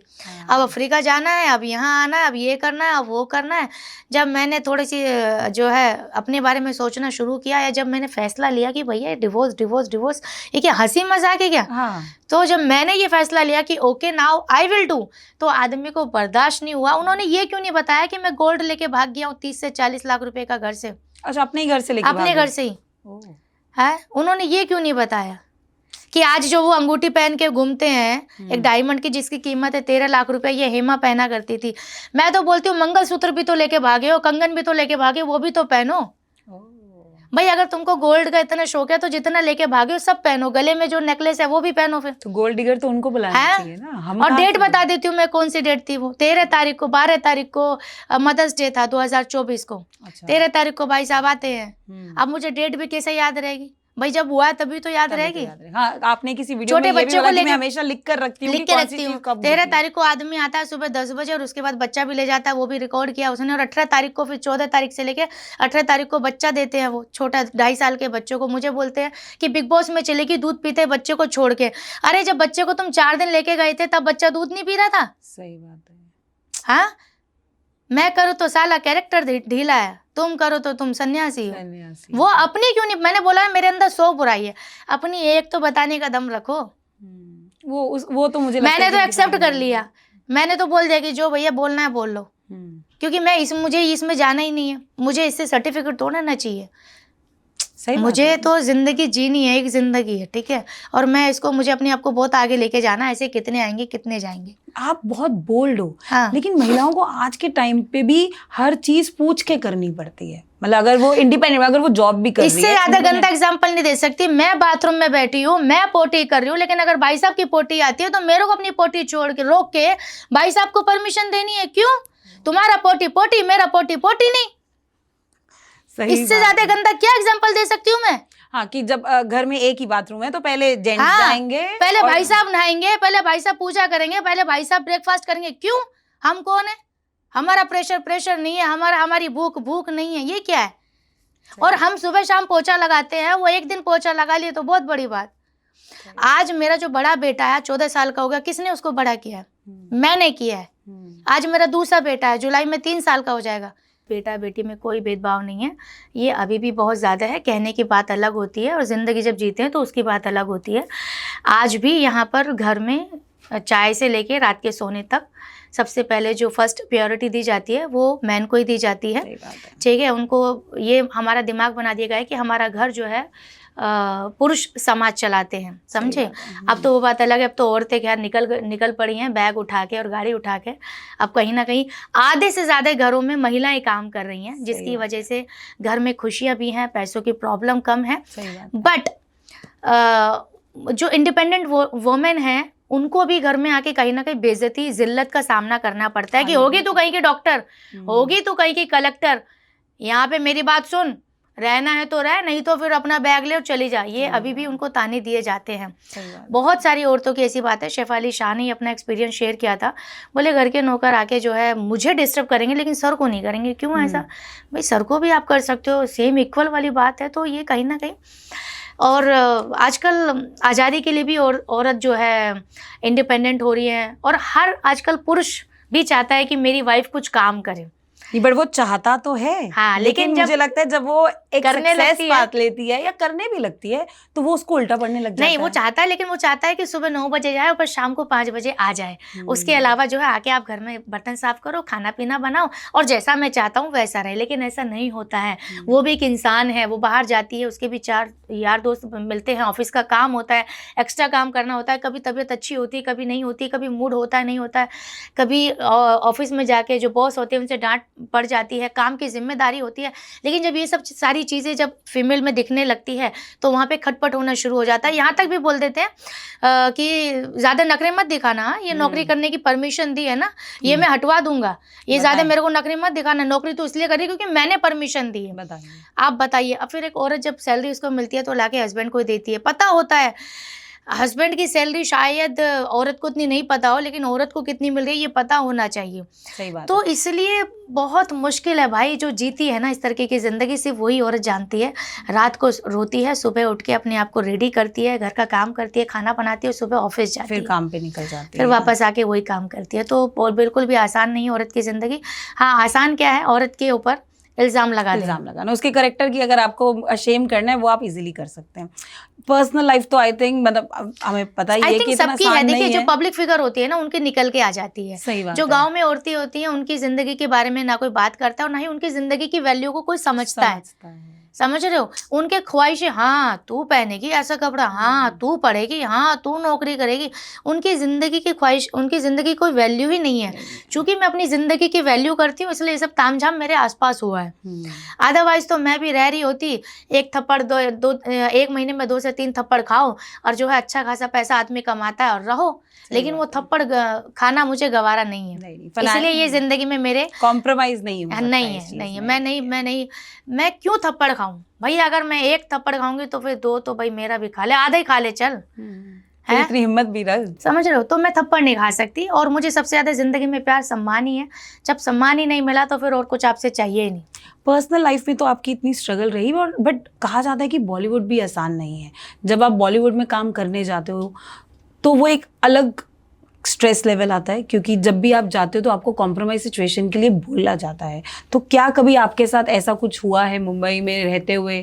अब अफ्रीका जाना है, अब यहाँ आना है, अब ये करना है, अब वो करना है। जब मैंने थोड़ी सी जो है अपने बारे में सोचना शुरू किया, या जब मैंने फैसला लिया कि भैया डिवोर्स डिवोर्स डिवोर्स ये क्या हंसी मजाक है क्या? तो जब मैंने ये फैसला लिया कि okay now I will do, तो आदमी को बर्दाश्त नहीं हुआ। उन्होंने ये क्यों नहीं बताया कि मैं गोल्ड लेके भाग गया हूँ 30 से 40 लाख रुपए का घर से? अच्छा, अपने ही घर से लेके? अपने घर से ही है। उन्होंने ये क्यों नहीं बताया कि आज जो वो अंगूठी पहन के घूमते हैं एक डायमंड की जिसकी कीमत है 13 लाख रुपए, ये हेमा पहना करती थी। मैं तो बोलती हूँ मंगलसूत्र भी तो लेके भागे हो, कंगन भी तो लेके भागे, वो भी तो पहनो भाई। अगर तुमको गोल्ड का इतना शौक है तो जितना लेके भागे हो सब पहनो, गले में जो नेकलेस है वो भी पहनो। फिर तो गोल्ड डिगर तो उनको बुलाना चाहिए ना। हम और डेट बता देती हूँ मैं कौन सी डेट थी वो। 13 तारीख को 12 तारीख को मदर्स डे था 2024 को। 13 तारीख को भाई साहब आते हैं। अब मुझे डेट भी कैसे याद रहेगी भाई? जब हुआ तभी तो याद रहेगी। हाँ, आपने किसी वीडियो छोटे में बच्चों को लेके हमेशा लिख कर रखती हूँ 13 तारीख को आदमी आता है सुबह 10 बजे और उसके बाद बच्चा भी ले जाता है, वो भी रिकॉर्ड किया उसने। और 18 तारीख को, फिर 14 तारीख से लेके 18 तारीख को बच्चा देते हैं वो छोटा 2.5 साल के बच्चों को। मुझे बोलते हैं कि बिग बॉस में चलेगी दूध पीते बच्चे को छोड़ के। अरे जब बच्चे को तुम 4 दिन लेके गए थे तब बच्चा दूध नहीं पी रहा था? सही बात है। हाँ, मैं करूँ तो साला कैरेक्टर ढीला है, तुम करो तो तुम सन्यासी हो। वो अपनी क्यों नहीं? मैंने बोला है मेरे अंदर 100 बुराई है, अपनी एक तो बताने का दम रखो। वो तो मुझे मैंने तो एक्सेप्ट कर लिया। मैंने तो बोल दिया कि जो भैया बोलना है बोल लो, क्योंकि मुझे इसमें जाना ही नहीं है। मुझे इससे सर्टिफिकेट तोड़ना चाहिए। सही बात मुझे है। तो जिंदगी जीनी है, एक जिंदगी है, ठीक है, और मैं इसको, मुझे अपने आप को बहुत आगे लेके जाना है। ऐसे कितने आएंगे कितने जाएंगे। आप बहुत बोल्ड हो। हाँ। लेकिन महिलाओं को आज के टाइम पे भी हर चीज पूछ के करनी पड़ती है, मतलब अगर वो इंडिपेंडेंट, अगर वो जॉब भी कर रही है। इससे ज्यादा गंदा एग्जाम्पल नहीं दे सकती। मैं बाथरूम में बैठी हूँ, मैं पोटी कर रही हूँ, लेकिन अगर भाई साहब की पोटी आती है तो मेरे को अपनी पोटी छोड़ के, रोक के भाई साहब को परमिशन देनी है। क्यों? तुम्हारा पोटी पोटी, मेरा पोटी पोटी नहीं। सही इससे बात ज्यादा है। गंदा क्या एग्जाम्पल दे सकती हूँ मैं? हाँ, कि जब घर में एक ही बाथरूम है तो पहले जेंट्स हाँ, जाएंगे, पहले और भाई साहब नहाएंगे, पहले भाई साहब पूजा करेंगे, पहले भाई साहब ब्रेकफास्ट करेंगे। क्यों? हम कौन है? हमारा प्रेशर नहीं है, हमारी भूख नहीं है, ये क्या है? और हम सुबह शाम पोछा लगाते हैं, वो एक दिन पोछा लगा लिए तो बहुत बड़ी बात। आज मेरा जो बड़ा बेटा है 14 साल का हो गया, किसने उसको बड़ा किया है? मैंने किया है। आज मेरा दूसरा बेटा है, जुलाई में 3 साल का हो जाएगा। बेटा बेटी में कोई भेदभाव नहीं है, ये अभी भी बहुत ज़्यादा है। कहने की बात अलग होती है और ज़िंदगी जब जीते हैं तो उसकी बात अलग होती है। आज भी यहाँ पर घर में चाय से लेके रात के सोने तक सबसे पहले जो फर्स्ट प्रायोरिटी दी जाती है वो मैन को ही दी जाती है, ठीक है। उनको ये हमारा दिमाग बना दिया गया है कि हमारा घर जो है पुरुष समाज चलाते हैं, समझे। अब तो वो बात अलग है, अब तो औरतें खैर निकल पड़ी हैं बैग उठा के और गाड़ी उठा के। अब कहीं ना कहीं आधे से ज़्यादा घरों में महिलाएं काम कर रही हैं, जिसकी वजह से घर में खुशियां भी हैं, पैसों की प्रॉब्लम कम है। बट जो इंडिपेंडेंट वोमेन हैं उनको भी घर में आके कहीं ना कहीं बेइज्जती, जिल्लत का सामना करना पड़ता है कि होगी तो कहीं की डॉक्टर, होगी तो कहीं की कलेक्टर, यहाँ पे मेरी बात सुन, रहना है तो रह, नहीं तो फिर अपना बैग ले और चली जा। ये अभी भी उनको ताने दिए जाते हैं। बहुत सारी औरतों की ऐसी बात है। शेफाली शाह ने अपना एक्सपीरियंस शेयर किया था, बोले घर के नौकर आके जो है मुझे डिस्टर्ब करेंगे लेकिन सर को नहीं करेंगे। क्यों ऐसा? भाई सर को भी आप कर सकते हो, सेम इक्वल वाली बात है। तो ये कहीं ना कहीं, और आजकल आज़ादी के लिए भी औरत जो है इंडिपेंडेंट हो रही है, और हर आजकल पुरुष भी चाहता है कि मेरी वाइफ कुछ काम करे। बट वो चाहता तो है, हाँ, लेकिन मुझे लगता है जब वो एक करने सक्सेस लगती है, पात लेती है या करने भी लगती है तो वो उसको उल्टा पड़ने लग जाता है। नहीं, वो चाहता है, लेकिन वो चाहता है कि सुबह 9 बजे जाए और शाम को 5 बजे आ जाए। उसके अलावा जो है आके आप घर में बर्तन साफ करो, खाना पीना बनाओ, और जैसा मैं चाहता हूँ वैसा रहे। लेकिन ऐसा नहीं होता है। वो भी एक इंसान है, वो बाहर जाती है, उसके भी 4 यार दोस्त मिलते हैं, ऑफिस का काम होता है, एक्स्ट्रा काम करना होता है। कभी तबीयत अच्छी होती है, कभी नहीं होती, कभी मूड होता है नहीं होता है, कभी ऑफिस में जाके जो बॉस होते हैं उनसे डांट पड़ जाती है, काम की जिम्मेदारी होती है। लेकिन जब ये सब सारी चीज़ें जब फीमेल में दिखने लगती है तो वहाँ पे खटपट होना शुरू हो जाता है। यहाँ तक भी बोल देते हैं कि ज़्यादा नखरे मत दिखाना, ये नौकरी करने की परमिशन दी है ना, ये मैं हटवा दूंगा, ये ज़्यादा मेरे को नखरे मत दिखाना, नौकरी तो इसलिए करी क्योंकि मैंने परमिशन दी है। आप बताइए। अब फिर एक औरत जब सैलरी उसको मिलती है तो लाके हस्बैंड को देती है। पता होता है हस्बैंड की सैलरी शायद औरत को इतनी नहीं पता हो, लेकिन औरत को कितनी मिल रही है ये पता होना चाहिए। सही बात तो है। इसलिए बहुत मुश्किल है भाई, जो जीती है ना इस तरीके की ज़िंदगी सिर्फ वही औरत जानती है। रात को रोती है, सुबह उठ के अपने आप को रेडी करती है, घर का काम करती है, खाना बनाती है, सुबह ऑफिस जाती है, फिर काम पे निकल जाती है, फिर वापस आके वही काम करती है। तो बिल्कुल भी आसान नहीं है औरत की ज़िंदगी। हाँ, आसान क्या है, औरत के ऊपर इल्ज़ाम लगाना, उसके करेक्टर की अगर आपको अशेम करना है वो आप इजीली कर सकते हैं। पर्सनल लाइफ तो आई थिंक मतलब हमें पता ही है कि इतना सबकी आसान है। देखिए नहीं जो है। पब्लिक फिगर होती है ना उनकी निकल के आ जाती है। सही बात जो है। गांव में औरतें होती हैं उनकी जिंदगी के बारे में ना कोई बात करता है और ना ही उनकी जिंदगी की वैल्यू को कोई समझता है। समझ रहे हो? उनके ख्वाहिशें, हाँ तू पहनेगी ऐसा कपड़ा, हाँ तू पढ़ेगी, हाँ तू नौकरी करेगी। उनकी ज़िंदगी की ख्वाहिश, उनकी ज़िंदगी कोई वैल्यू ही नहीं है। चूँकि मैं अपनी ज़िंदगी की वैल्यू करती हूँ इसलिए ये सब तामझाम मेरे आसपास हुआ है। अदरवाइज़ तो मैं भी रह रही होती, एक थप्पड़ एक महीने में 2 से 3 थप्पड़ खाओ और जो है अच्छा खासा पैसा आदमी कमाता है और रहो। लेकिन वो थप्पड़ खाना मुझे गवारा नहीं है, इसलिए ये ज़िंदगी में मेरे कॉम्प्रोमाइज़ नहीं हो सकता नहीं है। मैं क्यों थप्पड़ खाऊं भाई? अगर मैं 1 थप्पड़ खाऊंगी तो फिर 2 तो भाई मेरा भी खा ले, आधा ही खा ले चल, है इतनी हिम्मत भी रख। समझ रहे हो? तो मैं थप्पड़ नहीं खा सकती। और मुझे सबसे ज़्यादा ज़िंदगी में प्यार सम्मान ही है। जब सम्मान ही नहीं मिला तो फिर और कुछ आपसे चाहिए ही नहीं। पर्सनल लाइफ में तो आपकी इतनी स्ट्रगल रही, और बट कहा जाता है कि बॉलीवुड भी आसान नहीं है। जब आप बॉलीवुड में काम करने जाते हो तो वो एक अलग स्ट्रेस लेवल आता है, क्योंकि जब भी आप जाते हो तो आपको कॉम्प्रोमाइज सिचुएशन के लिए बोला जाता है। तो क्या कभी आपके साथ ऐसा कुछ हुआ है मुंबई में रहते हुए?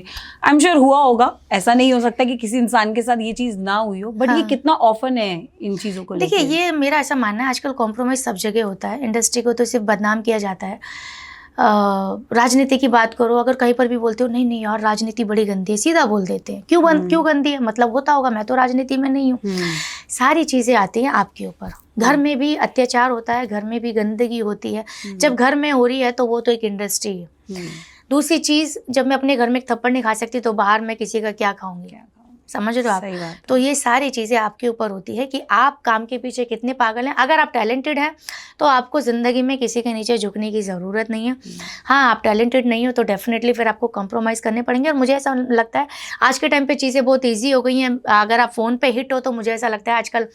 आई एम श्योर हुआ होगा, ऐसा नहीं हो सकता कि किसी इंसान के साथ ये चीज़ ना हुई हो, बट ये कितना ऑफन है इन चीज़ों को लेकर? देखिए ये मेरा ऐसा मानना है, आजकल कॉम्प्रोमाइज़ सब जगह होता है। इंडस्ट्री को तो सिर्फ बदनाम किया जाता है। राजनीति की बात करो, अगर कहीं पर भी बोलते हो नहीं नहीं यार राजनीति बड़ी गंदी है, सीधा बोल देते हैं। क्यों गंदी है? मतलब होता होगा, मैं तो राजनीति में नहीं हूँ। सारी चीज़ें आती हैं आपके ऊपर। घर में भी अत्याचार होता है, घर में भी गंदगी होती है। जब घर में हो रही है तो वो तो एक इंडस्ट्री है। दूसरी चीज़, जब मैं अपने घर में एक थप्पड़ नहीं खा सकती तो बाहर मैं किसी का क्या खाऊंगी? समझ रहे हो आप? तो ये सारी चीज़ें आपके ऊपर होती है कि आप काम के पीछे कितने पागल हैं। अगर आप टैलेंटेड हैं तो आपको ज़िंदगी में किसी के नीचे झुकने की ज़रूरत नहीं है। हाँ, आप टैलेंटेड नहीं हो तो डेफिनेटली फिर आपको कॉम्प्रोमाइज़ करने पड़ेंगे। और मुझे ऐसा लगता है आज के टाइम पे चीज़ें बहुत ईजी हो गई हैं। अगर आप फ़ोन पे हिट हो तो मुझे ऐसा लगता है आजकल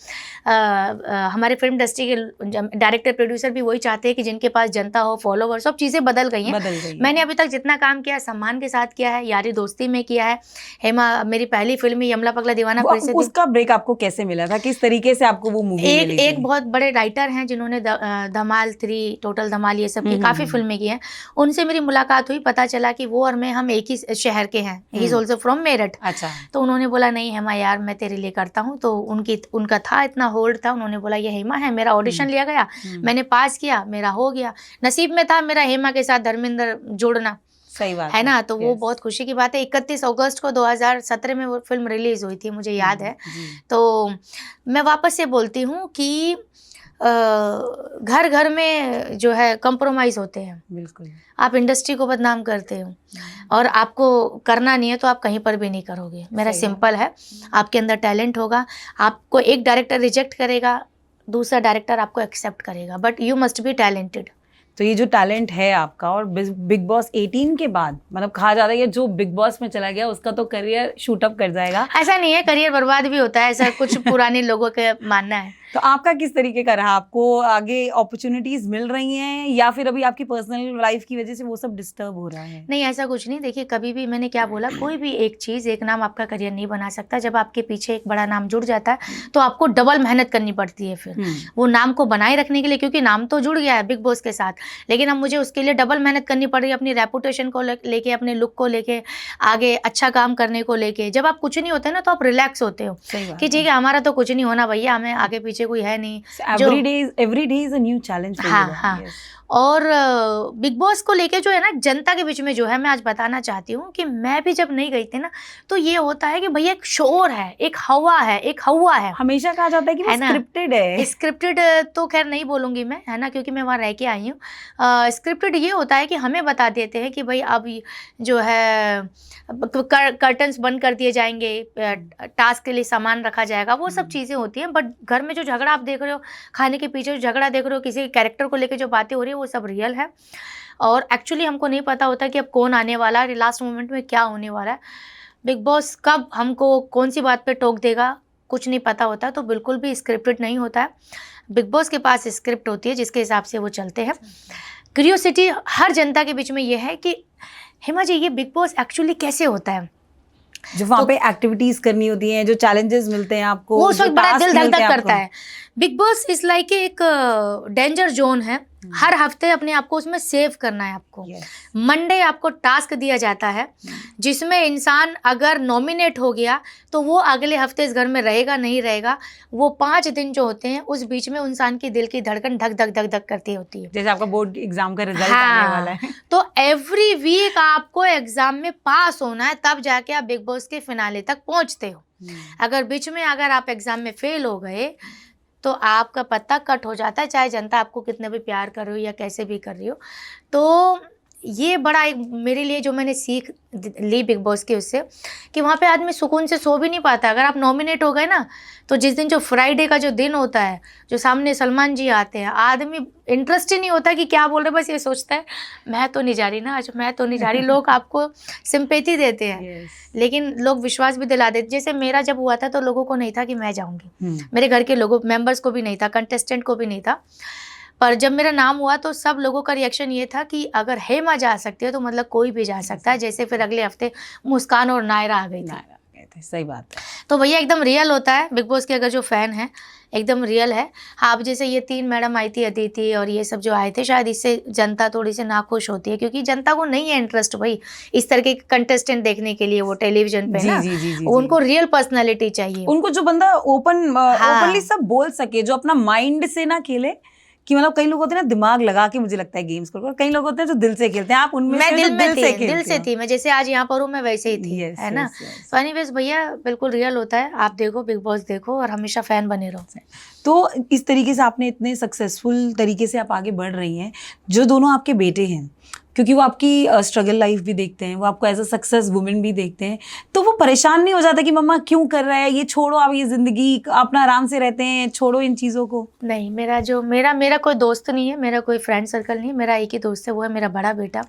हमारे फिल्म इंडस्ट्री के डायरेक्टर प्रोड्यूसर भी वही चाहते हैं कि जिनके पास जनता हो, फॉलोवर, सब चीज़ें बदल गई हैं। मैंने अभी तक जितना काम किया सम्मान के साथ किया है, यारी दोस्ती में किया है। हेमा मेरी पहली फिल्म यमला पगला दीवाना उसका ब्रेक आपको कैसे मिला था? किस तरीके से आपको वो मूवी मिली थी? एक बहुत बड़े राइटर हैं जिन्होंने धमाल 3, टोटल धमाल, ये सब की काफ़ी फिल्में की हैं। उनसे मेरी मुलाकात हुई, पता चला कि वो और मैं हम एक ही शहर के हैं। He is also from Meerut. अच्छा। तो उन्होंने बोला नहीं हेमा यार मैं तेरे लिए करता हूँ। तो उनका था इतना होल्ड था, उन्होंने बोला ये हेमा है। मेरा ऑडिशन लिया गया, मैंने पास किया, मेरा हो गया। नसीब में था मेरा हेमा के साथ धर्मेंद्र जोड़ना। सही बात है ना? तो वो बहुत खुशी की बात है। 31 अगस्त को 2017 में वो फिल्म रिलीज हुई थी, मुझे याद है। तो मैं वापस से बोलती हूँ कि घर घर में जो है कंप्रोमाइज़ होते हैं। बिल्कुल। आप इंडस्ट्री को बदनाम करते हो और आपको करना नहीं है तो आप कहीं पर भी नहीं करोगे। मेरा सिंपल है, आपके अंदर टैलेंट होगा, आपको एक डायरेक्टर रिजेक्ट करेगा, दूसरा डायरेक्टर आपको एक्सेप्ट करेगा, but you must be talented. तो ये जो टैलेंट है आपका, और बिग बॉस 18 के बाद मतलब कहा जाता है कि जो बिग बॉस में चला गया उसका तो करियर शूट अप कर जाएगा। ऐसा नहीं है, करियर बर्बाद भी होता है, ऐसा कुछ पुराने लोगों का मानना है। तो आपका किस तरीके का रहा? आपको आगे अपॉर्चुनिटीज मिल रही हैं या फिर अभी आपकी पर्सनल लाइफ की वजह से वो सब डिस्टर्ब हो रहा है? नहीं, ऐसा कुछ नहीं। देखिए कभी भी मैंने क्या बोला, कोई भी एक चीज़, एक नाम आपका करियर नहीं बना सकता। जब आपके पीछे एक बड़ा नाम जुड़ जाता है तो आपको डबल मेहनत करनी पड़ती है फिर वो नाम को बनाए रखने के लिए, क्योंकि नाम तो जुड़ गया है बिग बॉस के साथ, लेकिन अब मुझे उसके लिए डबल मेहनत करनी पड़ रही है, अपनी रेपुटेशन को लेके, अपने लुक को लेके, आगे अच्छा काम करने को लेके। जब आप कुछ नहीं होते ना तो आप रिलैक्स होते हो कि ठीक है हमारा तो कुछ नहीं होना भैया, हमें आगे पीछे कोई है नहीं। every day is a new challenge for you. हाँ। Yes. और बिग बॉस को लेके जो है ना जनता के बीच में जो है, मैं आज बताना चाहती हूँ कि मैं भी जब नहीं गई थी ना तो ये होता है कि भैया एक शोर है, एक हवा है। हमेशा कहा जाता है कि वो स्क्रिप्टेड है। स्क्रिप्टेड तो खैर नहीं बोलूँगी मैं, है ना, क्योंकि मैं वहाँ रह के आई हूँ। स्क्रिप्टेड ये होता है कि हमें बता देते हैं कि भाई अब जो है कर्टन्स बंद कर दिए जाएंगे, टास्क के लिए सामान रखा जाएगा, वो सब चीज़ें होती हैं। बट घर में जो झगड़ा आप देख रहे हो, खाने के पीछे जो झगड़ा देख रहे हो, किसी कैरेक्टर को लेकर जो बातें हो रही है, वो सब रियल है। और एक्चुअली हमको नहीं पता होता कि अब कौन आने वाला है, लास्ट मोमेंट में क्या होने वाला है। बिग बॉस कब हमको कौन सी बात पे टोक देगा कुछ नहीं पता होता, तो बिल्कुल भी स्क्रिप्टेड नहीं होता है। बिग बॉस के पास स्क्रिप्ट होती है जिसके हिसाब से वो चलते हैं। क्यूरियोसिटी हर जनता के बीच में ये है कि हेमा जी ये बिग बॉस एक्चुअली कैसे होता है, जो वहाँ पे एक्टिविटीज करनी होती हैं, जो चैलेंजेस मिलते हैं आपको, वो उस वक्त बड़ा दिल धक धक करता है। बिग बॉस इज लाइक एक डेंजर जोन है। हर हफ्ते अपने आप को उसमें सेव करना है आपको। मंडे आपको टास्क दिया जाता है जिसमें इंसान अगर नॉमिनेट हो गया तो वो अगले हफ्ते इस घर में रहेगा नहीं रहेगा। वो 5 दिन जो होते हैं उस बीच में इंसान की दिल की धड़कन धक धक धक धक करती होती है। जैसे आपका बोर्ड एग्जाम का रिजल्ट आने वाला है, तो एवरी वीक आपको एग्जाम में पास होना है, तब जाके आप बिग बॉस के फिनाले तक पहुंचते हो। अगर बीच में अगर आप एग्जाम में फेल हो गए तो आपका पत्ता कट हो जाता है, चाहे जनता आपको कितने भी प्यार कर रही हो या कैसे भी कर रही हो। तो ये बड़ा एक मेरे लिए जो मैंने सीख ली बिग बॉस के उससे, कि वहाँ पे आदमी सुकून से सो भी नहीं पाता। अगर आप नॉमिनेट हो गए ना तो जिस दिन जो फ्राइडे का जो दिन होता है, जो सामने सलमान जी आते हैं, आदमी इंटरेस्ट ही नहीं होता कि क्या बोल रहे, बस ये सोचता है मैं तो नहीं जा रही ना आज, मैं तो नहीं जा रही। लोग आपको सिंपैथी देते हैं लेकिन लोग विश्वास भी दिला देते। जैसे मेरा जब हुआ था तो लोगों को नहीं था कि मैं जाऊँगी, मेरे घर के लोगों मेम्बर्स को भी नहीं था, कंटेस्टेंट को भी नहीं था। पर जब मेरा नाम हुआ तो सब लोगों का रिएक्शन ये था कि अगर हेमा जा सकती है तो मतलब कोई भी जा सकता है। जैसे फिर अगले हफ्ते मुस्कान और नायरा आ गई थी। सही बात है। तो भैया एकदम रियल होता है बिग बॉस के, अगर जो फैन है एकदम रियल है। हाँ, अब जैसे ये 3 मैडम आई थी, अदिति और ये सब जो आए थे, शायद इससे जनता थोड़ी सी नाखुश होती है क्योंकि जनता को नहीं है इंटरेस्ट भाई इस तरह के कंटेस्टेंट देखने के लिए। वो टेलीविजन पे ना उनको रियल पर्सनैलिटी चाहिए, उनको जो बंदा ओपनली सब बोल सके, जो अपना माइंड से ना खेले कि मतलब कई लोग होते हैं ना दिमाग लगा के, मुझे लगता है गेम्स को, और कई लोग होते हैं जो दिल से खेलते हैं, आप उनमें मैं से दिल जो में थी, खेलते दिल से हो। थी मैं, जैसे आज यहाँ पर हूँ मैं वैसे ही थी, Yes, है ना। yes, yes. तो एनीवेज भैया बिल्कुल रियल होता है, आप देखो बिग बॉस देखो और हमेशा फैन बने रहो। तो इस तरीके से आपने इतने सक्सेसफुल तरीके से आप आगे बढ़ रही हैं, जो दोनों आपके बेटे हैं, क्योंकि वो आपकी स्ट्रगल लाइफ भी देखते हैं, वो आपको एज अ सक्सेस वुमेन भी देखते हैं, तो वो परेशान नहीं हो जाता कि मम्मा क्यों कर रहा है ये, छोड़ो आप ये जिंदगी, अपना आराम से रहते हैं, छोड़ो इन चीज़ों को? नहीं, मेरा कोई दोस्त नहीं है, मेरा कोई फ्रेंड सर्कल नहीं है, मेरा एक ही दोस्त है, वो है मेरा बड़ा बेटा।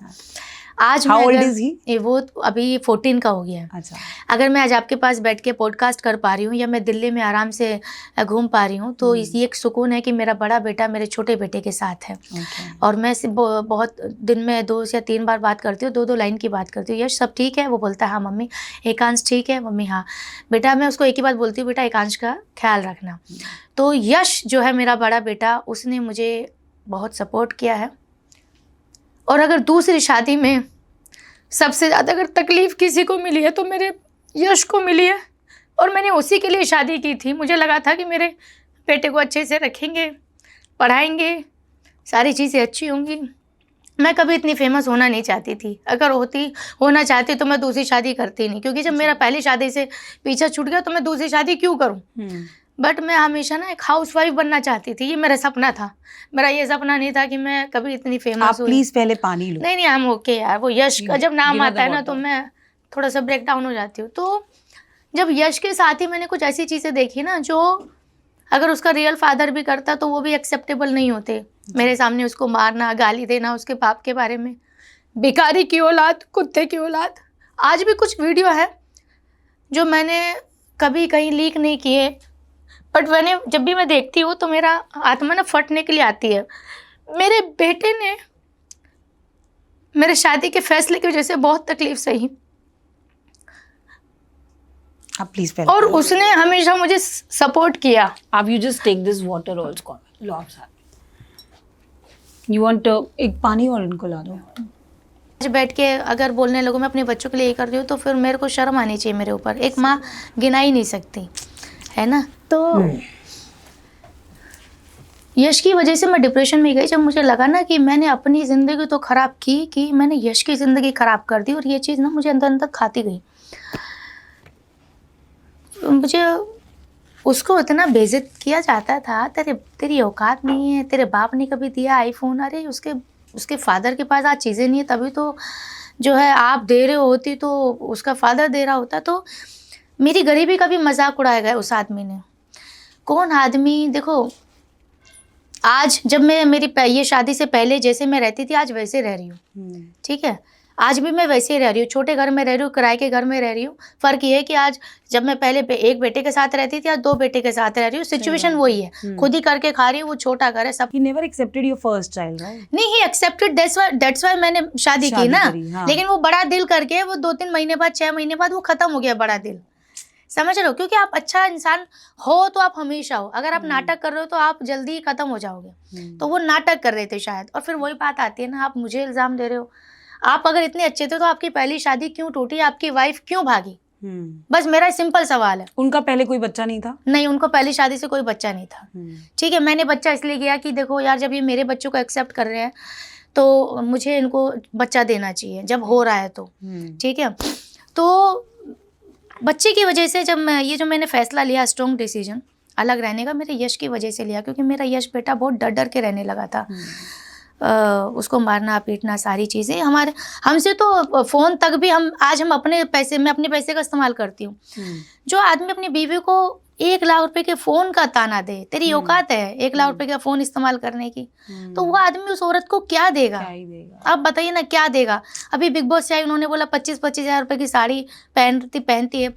आज How मैं old अगर is he? वो अभी 14 का हो गया है। अच्छा, अगर मैं आज आपके पास बैठ के पॉडकास्ट कर पा रही हूँ या मैं दिल्ली में आराम से घूम पा रही हूँ, तो ये एक सुकून है कि मेरा बड़ा बेटा मेरे छोटे बेटे के साथ है। okay. और मैं सिर्फ बहुत दिन में 2 या 3 बार बात करती हूँ, 2 लाइन की बात करती हूँ, यश सब ठीक है? वो बोलता है हाँ मम्मी। एकांश ठीक है? मम्मी हाँ। बेटा मैं उसको एक ही बात बोलती हूँ, बेटा एकांश का ख्याल रखना। तो यश जो है मेरा बड़ा बेटा, उसने मुझे बहुत सपोर्ट किया है। और अगर दूसरी शादी में सबसे ज़्यादा अगर तकलीफ़ किसी को मिली है तो मेरे यश को मिली है, और मैंने उसी के लिए शादी की थी। मुझे लगा था कि मेरे बेटे को अच्छे से रखेंगे, पढ़ाएंगे, सारी चीज़ें अच्छी होंगी। मैं कभी इतनी फेमस होना नहीं चाहती थी, अगर होना चाहती तो मैं दूसरी शादी करती नहीं, क्योंकि जब मेरा पहली शादी से पीछा छूट गया तो मैं दूसरी शादी क्यों करूं। बट मैं हमेशा ना एक हाउसवाइफ बनना चाहती थी, ये मेरा सपना था। मेरा ये सपना नहीं था कि मैं कभी इतनी फेमस आप प्लीज पहले पानी लो। नहीं हम ओके यार, वो यश का जब नाम गिरा आता है the ना तो water. मैं थोड़ा सा ब्रेक डाउन हो जाती हूँ। तो जब यश के साथ ही मैंने कुछ ऐसी चीज़ें देखी ना, जो अगर उसका रियल फादर भी करता तो वो भी एक्सेप्टेबल नहीं होते। मेरे सामने उसको मारना, गाली देना उसके बाप के बारे में, भिखारी की औलाद, कुत्ते की औलाद। आज भी कुछ वीडियो है जो मैंने कभी कहीं लीक नहीं किए, बट जब भी मैं देखती हूँ तो मेरा आत्मा ना फटने के लिए आती है। मेरे बेटे ने मेरे शादी के फैसले की वजह से बहुत तकलीफ सही, आप प्लीज पहले, और उसने हमेशा मुझे सपोर्ट किया। आप you just take this water also, लो आप साथ, यू वांट एक पानी और इनको ला दो। आज बैठ के अगर बोलने लगूँ मैं अपने बच्चों के लिए ये कर रही हूँ तो फिर मेरे को शर्म आनी चाहिए मेरे ऊपर। एक माँ गिना ही नहीं सकती, है ना। तो यश की वजह से मैं डिप्रेशन में गई, जब मुझे लगा ना कि मैंने अपनी ज़िंदगी तो ख़राब की कि मैंने यश की ज़िंदगी ख़राब कर दी, और ये चीज़ ना मुझे अंदर अंदर खाती गई। मुझे उसको इतना बेइज्जत किया जाता था, तेरी औकात नहीं है, तेरे बाप ने कभी दिया आईफोन, अरे उसके फादर के पास आज चीज़ें नहीं है, तभी तो जो है आप दे रहे होती तो उसका फादर दे रहा होता। तो मेरी गरीबी का भी मजाक उड़ाया गया उस आदमी ने। कौन आदमी, देखो आज जब मैं ये शादी से पहले जैसे मैं रहती थी आज वैसे रह रही हूँ, ठीक है। आज भी मैं वैसे ही रह रही हूँ, छोटे घर में रह रही हूँ, किराए के घर में रह रही हूँ। फ़र्क ये है कि आज जब मैं पहले एक बेटे के साथ रहती थी, आज 2 बेटे के साथ रह रही हूँ। सिचुएशन वही है, खुद ही करके खा रही हूँ, वो छोटा घर है सब। He never accepted your first child, right? नहीं, ही एक्सेप्टेड, दैट्स वाई मैंने शादी की ना। हाँ। लेकिन वो बड़ा दिल करके वो 2-3 महीने बाद, 6 महीने बाद वो खत्म हो गया बड़ा दिल, समझ रहे हो। क्योंकि आप अच्छा इंसान हो तो आप हमेशा हो, अगर आप नाटक कर रहे हो तो आप जल्दी ही खत्म हो जाओगे। तो वो नाटक कर रहे थे शायद, और फिर वही बात आती है ना, आप मुझे इल्ज़ाम दे रहे हो। आप अगर इतने अच्छे थे तो आपकी पहली शादी क्यों टूटी, आपकी वाइफ क्यों भागी? बस मेरा सिंपल सवाल है। उनका पहले कोई बच्चा नहीं था? नहीं, उनको पहली शादी से कोई बच्चा नहीं था, ठीक है। मैंने बच्चा इसलिए किया कि देखो यार, जब ये मेरे बच्चों को एक्सेप्ट कर रहे हैं तो मुझे इनको बच्चा देना चाहिए जब हो रहा है तो, ठीक है। तो बच्चे की वजह से जब मैंने फैसला लिया, स्ट्रॉन्ग डिसीजन अलग रहने का, मेरे यश की वजह से लिया, क्योंकि मेरा यश बेटा बहुत डर डर के रहने लगा था। उसको मारना पीटना सारी चीज़ें हमसे तो फ़ोन तक भी हम अपने पैसे, मैं अपने पैसे का इस्तेमाल करती हूँ। जो आदमी अपनी बीवी को 1 लाख रुपए के फ़ोन का ताना दे, तेरी औकात है 1 लाख रुपए का फ़ोन इस्तेमाल करने की, तो वो आदमी उस औरत को क्या देगा? आप बताइए ना, क्या देगा? अभी बिग बॉस से आई, उन्होंने बोला 25-25 हज़ार रुपये की साड़ी पहनती है।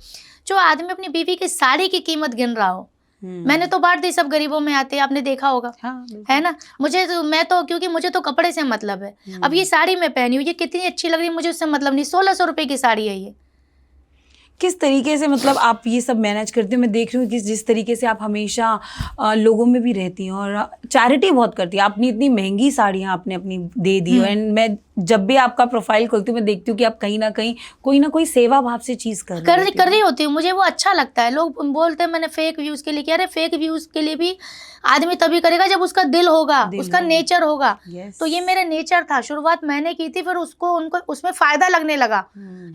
जो आदमी अपनी बीवी की साड़ी की कीमत गिन रहा हो, मैंने तो बांट दी, सब गरीबों में आते हैं, आपने देखा होगा, हाँ, है ना। क्योंकि मुझे तो कपड़े से मतलब है। अब ये साड़ी मैं पहनी हूँ, ये कितनी अच्छी लग रही है, मुझे उससे मतलब नहीं। 1600 रुपये की साड़ी है ये। किस तरीके से मतलब आप ये सब मैनेज करती हो? मैं देख रही हूँ कि जिस तरीके से आप हमेशा लोगों में भी रहती हैं और चैरिटी बहुत करती हैं। आपने इतनी महंगी साड़ियाँ आपने अपनी दे दी, एंड मैं जब भी आपका प्रोफाइल खोलती हूँ मैं देखती हूँ कि आप कहीं ना कोई सेवा भाव से चीज कर रही होती हूँ। मुझे वो अच्छा लगता है। लोग बोलते हैं मैंने फेक व्यूज के लिए किया। अरे फेक व्यूज के लिए भी आदमी तभी करेगा जब उसका दिल होगा, उसका नेचर होगा। तो ये मेरा नेचर था। शुरुआत मैंने की थी, फिर उनको उसमें फायदा लगने लगा।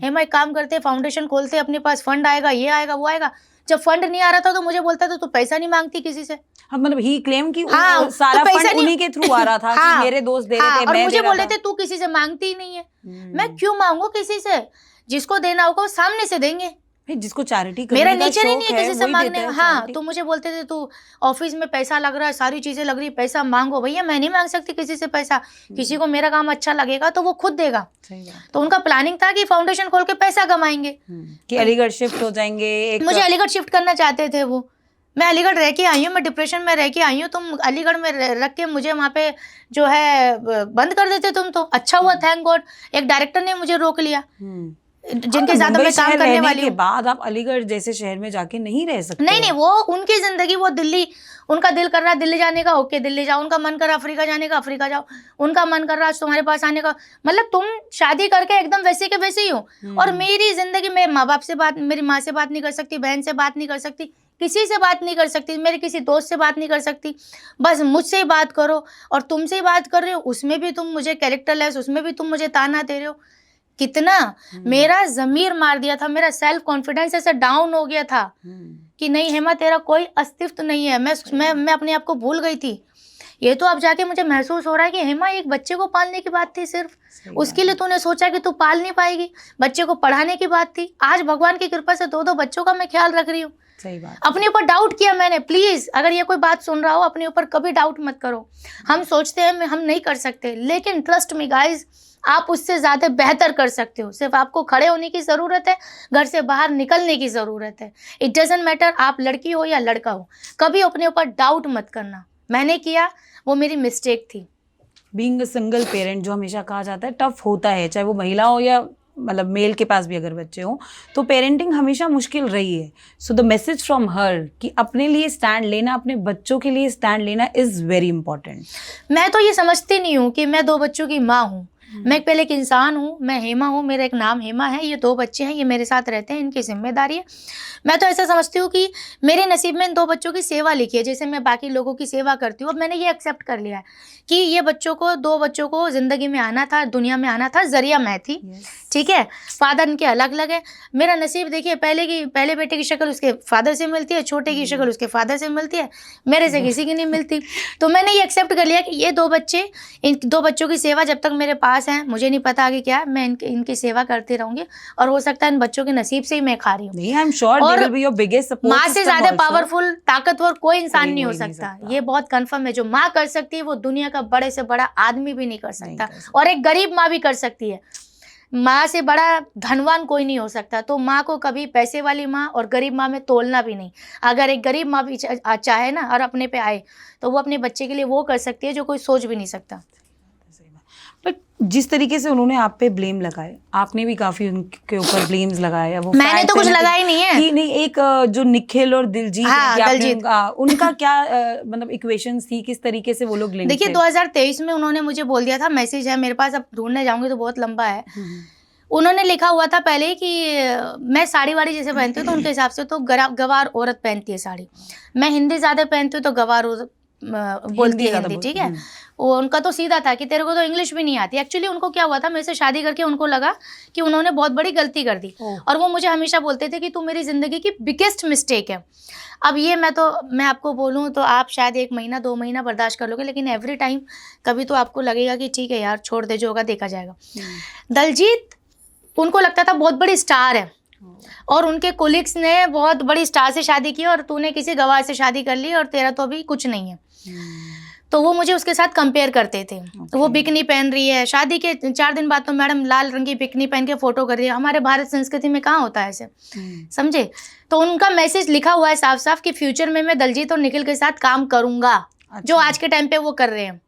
हेमा एक काम करते, फाउंडेशन खोलते, अपने पास फंड आएगा, ये आएगा, वो आएगा। जब फंड नहीं आ रहा था तो मुझे बोलता था तू पैसा नहीं मांगती किसी से। हाँ, मतलब ही क्लेम कि हाँ, सारा तो पैसा फंड उन्हीं के थ्रू आ रहा था। हाँ, कि मेरे दोस्त दे रहे थे, और मैं मुझे दे रहा बोल रहे था। थे तू किसी से मांगती ही नहीं है। मैं क्यों मांगू किसी से? जिसको देना होगा वो सामने से देंगे। जिसको चैरिटी मेरा नेचर ही नहीं है किसी से मांगने। हाँ, तो तो मुझे बोलते थे तू ऑफिस में पैसा लग रहा है, सारी चीजें लग रही है, पैसा मांगो। भैया मैं नहीं मांग सकती किसी से पैसा। किसी को मेरा काम अच्छा लगेगा तो वो खुद देगा। तो उनका प्लानिंग था कि फाउंडेशन खोल के पैसा कमाएंगे, कि अलीगढ़ शिफ्ट हो जाएंगे। मुझे अलीगढ़ शिफ्ट करना चाहते थे वो। मैं अलीगढ़ रह के आई हूँ, मैं डिप्रेशन में रह के आई हूँ। तुम अलीगढ़ में रख के मुझे वहाँ पे जो है बंद कर देते तुम तो। अच्छा हुआ, थैंक गॉड, एक डायरेक्टर ने मुझे रोक लिया जिनके साथ मैं काम करने वाली हूँ। बाद आप अलीगढ़ जैसे शहर में जाके नहीं रह सकते। नहीं, वो उनकी जिंदगी, वो दिल्ली, उनका दिल कर रहा है दिल्ली जाने का, ओके दिल्ली जाओ। उनका मन कर रहा है अफ्रीका जाने का, अफ्रीका जाओ। उनका मन कर रहा है तुम्हारे पास आने का। मतलब तुम शादी करके एकदम वैसे के वैसे ही हो। और मेरी जिंदगी में माँ बाप से बात, मेरी माँ से बात नहीं कर सकती, बहन से बात नहीं कर सकती, किसी से बात नहीं कर सकती, मेरे किसी दोस्त से बात नहीं कर सकती। बस मुझसे ही बात करो। और तुमसे ही बात कर रहे हो, उसमें भी तुम मुझे कैरेक्टरलेस, उसमें भी तुम मुझे ताना दे रहे हो। कितना मेरा जमीर मार दिया था, मेरा सेल्फ कॉन्फिडेंस ऐसा डाउन हो गया था कि नहीं हेमा तेरा कोई अस्तित्व नहीं है। मैं अपने आप को भूल गई थी। ये तो अब जाके मुझे महसूस हो रहा है कि हेमा एक बच्चे को पालने की बात थी सिर्फ, उसके लिए तूने सोचा कि तू पाल नहीं पाएगी। बच्चे को पढ़ाने की बात थी, आज भगवान की कृपा से 2-2 बच्चों का मैं ख्याल रख रही हूँ। सही बात। अपने ऊपर डाउट किया मैंने। प्लीज अगर ये कोई बात सुन रहा हो, अपने ऊपर कभी डाउट मत करो। हम सोचते हैं हम नहीं कर सकते, लेकिन ट्रस्ट मी गाइज, आप उससे ज्यादा बेहतर कर सकते हो। सिर्फ आपको खड़े होने की जरूरत है, घर से बाहर निकलने की जरूरत है। इट डजंट मैटर आप लड़की हो या लड़का हो, कभी अपने ऊपर डाउट मत करना। मैंने किया, वो मेरी मिस्टेक थी। बीइंग अ सिंगल पेरेंट, जो हमेशा कहा जाता है टफ होता है, चाहे वो महिला हो या मतलब मेल के पास भी अगर बच्चे हों, तो पेरेंटिंग हमेशा मुश्किल रही है। So the message from her कि अपने लिए स्टैंड लेना, अपने बच्चों के लिए स्टैंड लेना इज वेरी इंपॉर्टेंट। मैं तो ये समझती नहीं हूँ कि मैं 2 बच्चों की माँ हूँ। मैं पहले एक इंसान हूँ, मैं हेमा हूँ, मेरा एक नाम हेमा है, ये 2 बच्चे हैं, ये मेरे साथ रहते हैं, इनकी जिम्मेदारी है। मैं तो ऐसा समझती हूँ कि मेरे नसीब में इन 2 बच्चों की सेवा लिखी है, जैसे मैं बाकी लोगों की सेवा करती हूँ। अब मैंने ये एक्सेप्ट कर लिया है कि ये 2 बच्चों को जिंदगी में आना था, दुनिया में आना था, जरिया मैं थी। ठीक है, फादर इनके अलग अलग है। मेरा नसीब देखिए, पहले बेटे की शक्ल उसके फादर से मिलती है, छोटे की शक्ल उसके फादर से मिलती है, मेरे से किसी की नहीं मिलती। तो मैंने ये एक्सेप्ट कर लिया कि ये 2 बच्चे, इन 2 बच्चों की सेवा जब तक मेरे पास है, मुझे नहीं पता आगे क्या, मैं इनकी सेवा करती रहूंगी। और हो सकता है इन बच्चों के नसीब से ही मैं खा रही हूँ। नहीं, I am sure they will be your biggest support. माँ से ज्यादा पावरफुल, ताकतवर कोई इंसान नहीं हो नहीं सकता। ये बहुत कंफर्म है। जो माँ कर सकती है वो दुनिया का बड़े से बड़ा आदमी भी नहीं कर सकता। और एक गरीब माँ भी कर सकती है। माँ से बड़ा धनवान कोई नहीं हो सकता। तो माँ को कभी पैसे वाली माँ और गरीब माँ में तोलना भी नहीं। अगर एक गरीब माँ भी चाहे ना और अपने पे आए, तो वो अपने बच्चे के लिए वो कर सकती है जो कोई सोच भी नहीं सकता। बट जिस तरीके से उन्होंने आप पे ब्लेम लगाए, आपने भी काफी उनके ऊपर ब्लेम्स लगाए। वो मैंने तो कुछ लगाया नहीं है कि नहीं, एक जो निखिल और दिलजीत, हाँ, उनका क्या मतलब इक्वेशंस थी, किस तरीके से वो लोग लिंक थे? देखिए 2023 में उन्होंने मुझे बोल दिया था, मैसेज है मेरे पास, अब ढूंढने जाऊंगी तो बहुत लंबा है। उन्होंने लिखा हुआ था पहले कि मैं साड़ी वाड़ी जैसे पहनती हूँ तो उनके हिसाब से तो गवार औरत पहनती है साड़ी। मैं हिंदी ज्यादा पहनती हूँ तो गवार बोलती है हिंदी। ठीक है, वो उनका तो सीधा था कि तेरे को तो इंग्लिश भी नहीं आती। एक्चुअली उनको क्या हुआ था, मेरे से शादी करके उनको लगा कि उन्होंने बहुत बड़ी गलती कर दी। और वो मुझे हमेशा बोलते थे कि तू मेरी जिंदगी की बिगेस्ट मिस्टेक है। अब ये मैं आपको बोलूँ तो आप शायद 1 महीना 2 महीना बर्दाश्त कर लोगे, लेकिन एवरी टाइम कभी तो आपको लगेगा कि ठीक है यार छोड़ दे, जो होगा देखा जाएगा। दलजीत, उनको लगता था बहुत बड़ी स्टार है और उनके कोलिग्स ने बहुत बड़ी स्टार से शादी की और तूने किसी गवार से शादी कर ली और तेरा तो अभी कुछ नहीं है। तो वो मुझे उसके साथ कंपेयर करते थे। वो बिकनी पहन रही है, शादी के 4 दिन बाद तो मैडम लाल रंग की बिकनी पहन के फोटो कर रही है। हमारे भारत संस्कृति में कहाँ होता है ऐसे, समझे? तो उनका मैसेज लिखा हुआ है साफ साफ कि फ्यूचर में मैं दलजीत और निखिल के साथ काम करूंगा। जो आज के टाइम पे वो कर रहे हैं।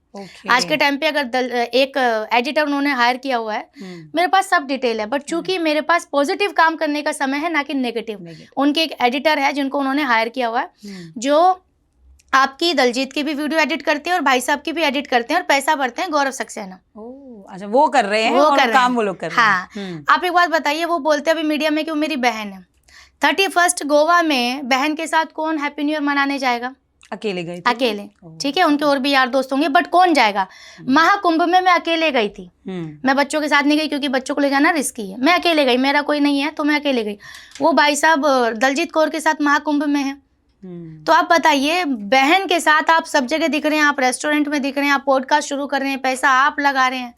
आज के टाइम पे अगर एक एडिटर उन्होंने हायर किया हुआ है, मेरे पास सब डिटेल है, बट चूंकि मेरे पास पॉजिटिव काम करने का समय है ना कि नेगेटिव। उनके एक एडिटर है जिनको उन्होंने हायर किया हुआ है, जो आपकी दलजीत की भी वीडियो एडिट करते हैं और भाई साहब की भी एडिट करते हैं और पैसा भरते हैं, गौरव सक्सेना। अच्छा, वो कर रहे हैं वो और कर रहे काम हैं। वो लोग कर रहे हाँ। हैं। आप एक बात बताइए, वो बोलते हैं अभी मीडिया में कि वो मेरी बहन है। 31 गोवा में बहन के साथ कौन हैप्पी न्यू ईयर मनाने जाएगा? अकेले गए थे? अकेले। ओह, ठीक है, उनके और भी यार दोस्त होंगे, बट कौन जाएगा? महाकुंभ में मैं अकेले गई थी। मैं बच्चों के साथ नहीं गई क्योंकि बच्चों को ले जाना रिस्की है। मैं अकेले गई, मेरा कोई नहीं है तो मैं अकेले गई। वो भाई साहब दलजीत कौर के साथ महाकुंभ में है। तो आप बताइए, बहन के साथ आप सब जगह दिख रहे हैं, आप रेस्टोरेंट में दिख रहे हैं, आप पॉडकास्ट शुरू कर रहे हैं, पैसा आप लगा रहे हैं,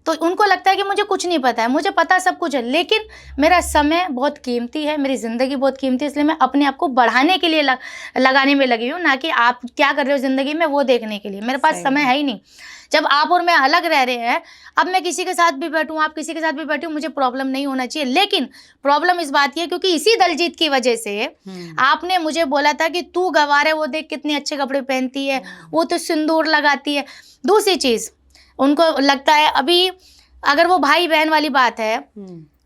तो उनको लगता है कि मुझे कुछ नहीं पता है। मुझे पता सब कुछ है, लेकिन मेरा समय बहुत कीमती है, मेरी ज़िंदगी बहुत कीमती है, इसलिए मैं अपने आप को बढ़ाने के लिए लगाने में लगी हूँ, ना कि आप क्या कर रहे हो ज़िंदगी में वो देखने के लिए। मेरे पास समय है ही नहीं। जब आप और मैं अलग रह रहे हैं, अब मैं किसी के साथ भी बैठूं, आप किसी के साथ भी बैठूं, मुझे प्रॉब्लम नहीं होना चाहिए। लेकिन प्रॉब्लम इस बात की है क्योंकि इसी दलजीत की वजह से आपने मुझे बोला था कि तू गवार है, वो देख कितने अच्छे कपड़े पहनती है, वो तो सिंदूर लगाती है। दूसरी चीज़, उनको लगता है अभी, अगर वो भाई बहन वाली बात है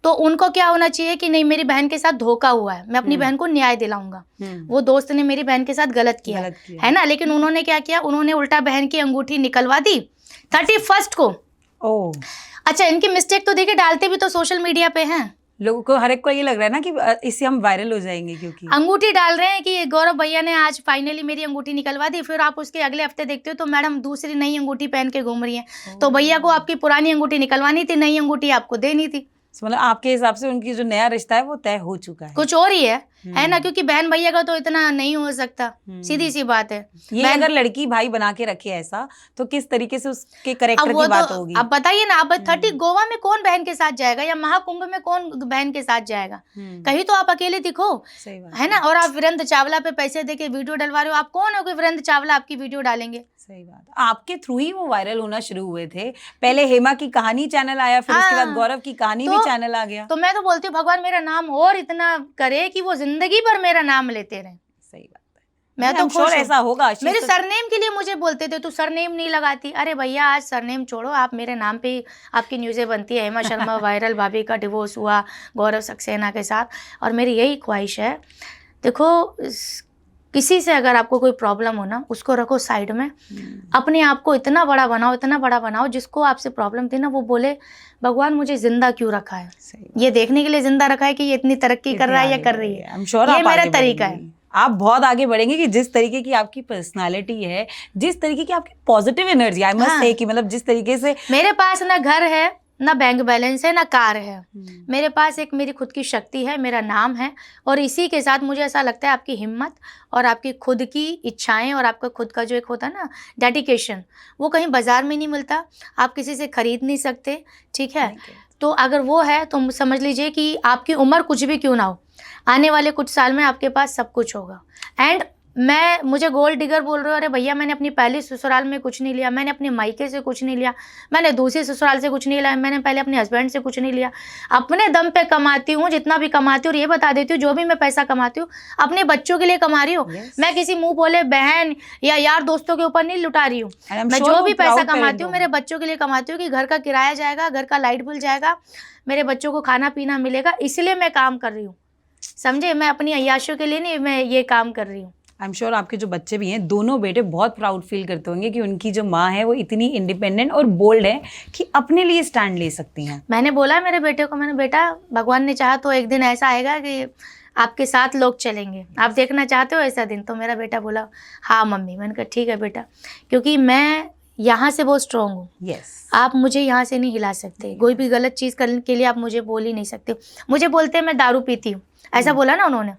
तो उनको क्या होना चाहिए कि नहीं, मेरी बहन के साथ धोखा हुआ है, मैं अपनी बहन को न्याय दिलाऊंगा। वो दोस्त ने मेरी बहन के साथ गलत किया है ना, लेकिन उन्होंने क्या किया, उन्होंने उल्टा बहन की अंगूठी निकलवा दी 31 को। ओह, अच्छा, इनकी मिस्टेक तो देखिए, डालते भी तो सोशल मीडिया पे हैं। लोगों को, हर एक को ये लग रहा है ना कि इससे हम वायरल हो जाएंगे, क्योंकि अंगूठी डाल रहे हैं कि गौरव भैया ने आज फाइनली मेरी अंगूठी निकलवा दी। फिर आप उसके अगले हफ्ते देखते हो तो मैडम दूसरी नई अंगूठी पहन के घूम रही है। तो भैया को आपकी पुरानी अंगूठी निकलवानी थी, नई अंगूठी आपको देनी थी। मतलब आपके हिसाब से उनकी जो नया रिश्ता है वो तय हो चुका है, कुछ और ही है ना, क्योंकि बहन भैया का तो इतना नहीं हो सकता, सीधी सी बात है। ये अगर लड़की भाई बना के रखे ऐसा, तो किस तरीके से उसके करेक्टर की बात होगी? अब बताइए ना, अब 30 गोवा में कौन बहन के साथ जाएगा, या महाकुंभ में कौन बहन के साथ जाएगा? कहीं तो आप अकेले दिखो, है ना। और आप वीरेंद्र चावला पे पैसे देके वीडियो डलवा रहे हो। आप कौन हो कि वीरेंद्र चावला आपकी वीडियो डालेंगे? सही बात। आपके थ्रू ही वो वायरल होना शुरू हुए थे। पहले हेमा की कहानी चैनल आया, फिर उसके बाद गौरव की कहानी भी चैनल आ गया। तो मैं तो बोलती हूँ भगवान मेरा नाम और इतना करे कि वो जिंदगी भर मेरा नाम लेते रहे। सही बात है, मैं तो खुश ऐसा होगा। मेरे सरनेम के लिए मुझे बोलते थे, तू सरनेम नहीं लगाती। अरे भैया, आज सरनेम छोड़ो, आप मेरे नाम पे आपकी न्यूज़ें बनती है। हेमा शर्मा वायरल, भाभी का डिवोर्स हुआ गौरव सक्सेना के साथ। और मेरी यही ख्वाहिश है, देखो, किसी से अगर आपको कोई प्रॉब्लम हो ना, उसको रखो साइड में, अपने आप को इतना बड़ा बनाओ, इतना बड़ा बनाओ, जिसको आपसे प्रॉब्लम थी ना वो बोले भगवान मुझे जिंदा क्यों रखा है, ये देखने के लिए जिंदा रखा है कि ये इतनी तरक्की कर रहा है या कर रही है। ये मेरा तरीका है। आप बहुत आगे बढ़ेंगे कि जिस तरीके की आपकी पर्सनालिटी है, जिस तरीके की आपकी positive energy, I must say, कि मतलब जिस तरीके से मेरे पास ना घर है, ना बैंक बैलेंस है, ना कार है। मेरे पास एक मेरी खुद की शक्ति है, मेरा नाम है। और इसी के साथ मुझे ऐसा लगता है आपकी हिम्मत और आपकी खुद की इच्छाएं और आपका खुद का जो एक होता है ना डेडिकेशन, वो कहीं बाजार में नहीं मिलता, आप किसी से खरीद नहीं सकते। ठीक है, तो अगर वो है तो समझ लीजिए कि आपकी उम्र कुछ भी क्यों ना हो, आने वाले कुछ साल में आपके पास सब कुछ होगा। एंड मुझे गोल्ड डिगर बोल रहे हो, अरे भैया मैंने अपनी पहली ससुराल में कुछ नहीं लिया, मैंने अपने मायके से कुछ नहीं लिया, मैंने दूसरी ससुराल से कुछ नहीं लिया, मैंने पहले अपने हस्बैंड से कुछ नहीं लिया। अपने दम पे कमाती हूँ, जितना भी कमाती हूँ। और ये बता देती हूँ, जो भी मैं पैसा कमाती हूँ अपने बच्चों के लिए कमा रही हूँ। मैं किसी मुंह बोले बहन या यार दोस्तों के ऊपर नहीं लुटा रही हूँ। मैं जो भी पैसा कमाती हूँ मेरे बच्चों के लिए कमाती हूँ, कि घर का किराया जाएगा, घर का लाइट बिल जाएगा, मेरे बच्चों को खाना पीना मिलेगा, इसलिए मैं काम कर रही हूँ। समझे, मैं अपनी अय्याशों के लिए नहीं, मैं ये काम कर रही हूँ। आई एम श्योर आपके जो बच्चे भी हैं, दोनों बेटे बहुत प्राउड फील करते होंगे कि उनकी जो माँ है वो इतनी इंडिपेंडेंट और बोल्ड है कि अपने लिए स्टैंड ले सकती हैं। मैंने बोला मेरे बेटे को, मैंने बेटा भगवान ने चाहा तो एक दिन ऐसा आएगा कि आपके साथ लोग चलेंगे, आप देखना चाहते हो ऐसा दिन? तो मेरा बेटा बोला हाँ मम्मी। मैंने कहा ठीक है बेटा, क्योंकि मैं यहाँ से बहुत स्ट्रॉन्ग हूँ। आप मुझे यहाँ से नहीं हिला सकते। कोई भी गलत चीज़ करने के लिए आप मुझे बोल ही नहीं सकते। मुझे बोलते हैं मैं दारू पीती हूँ, ऐसा बोला ना उन्होंने।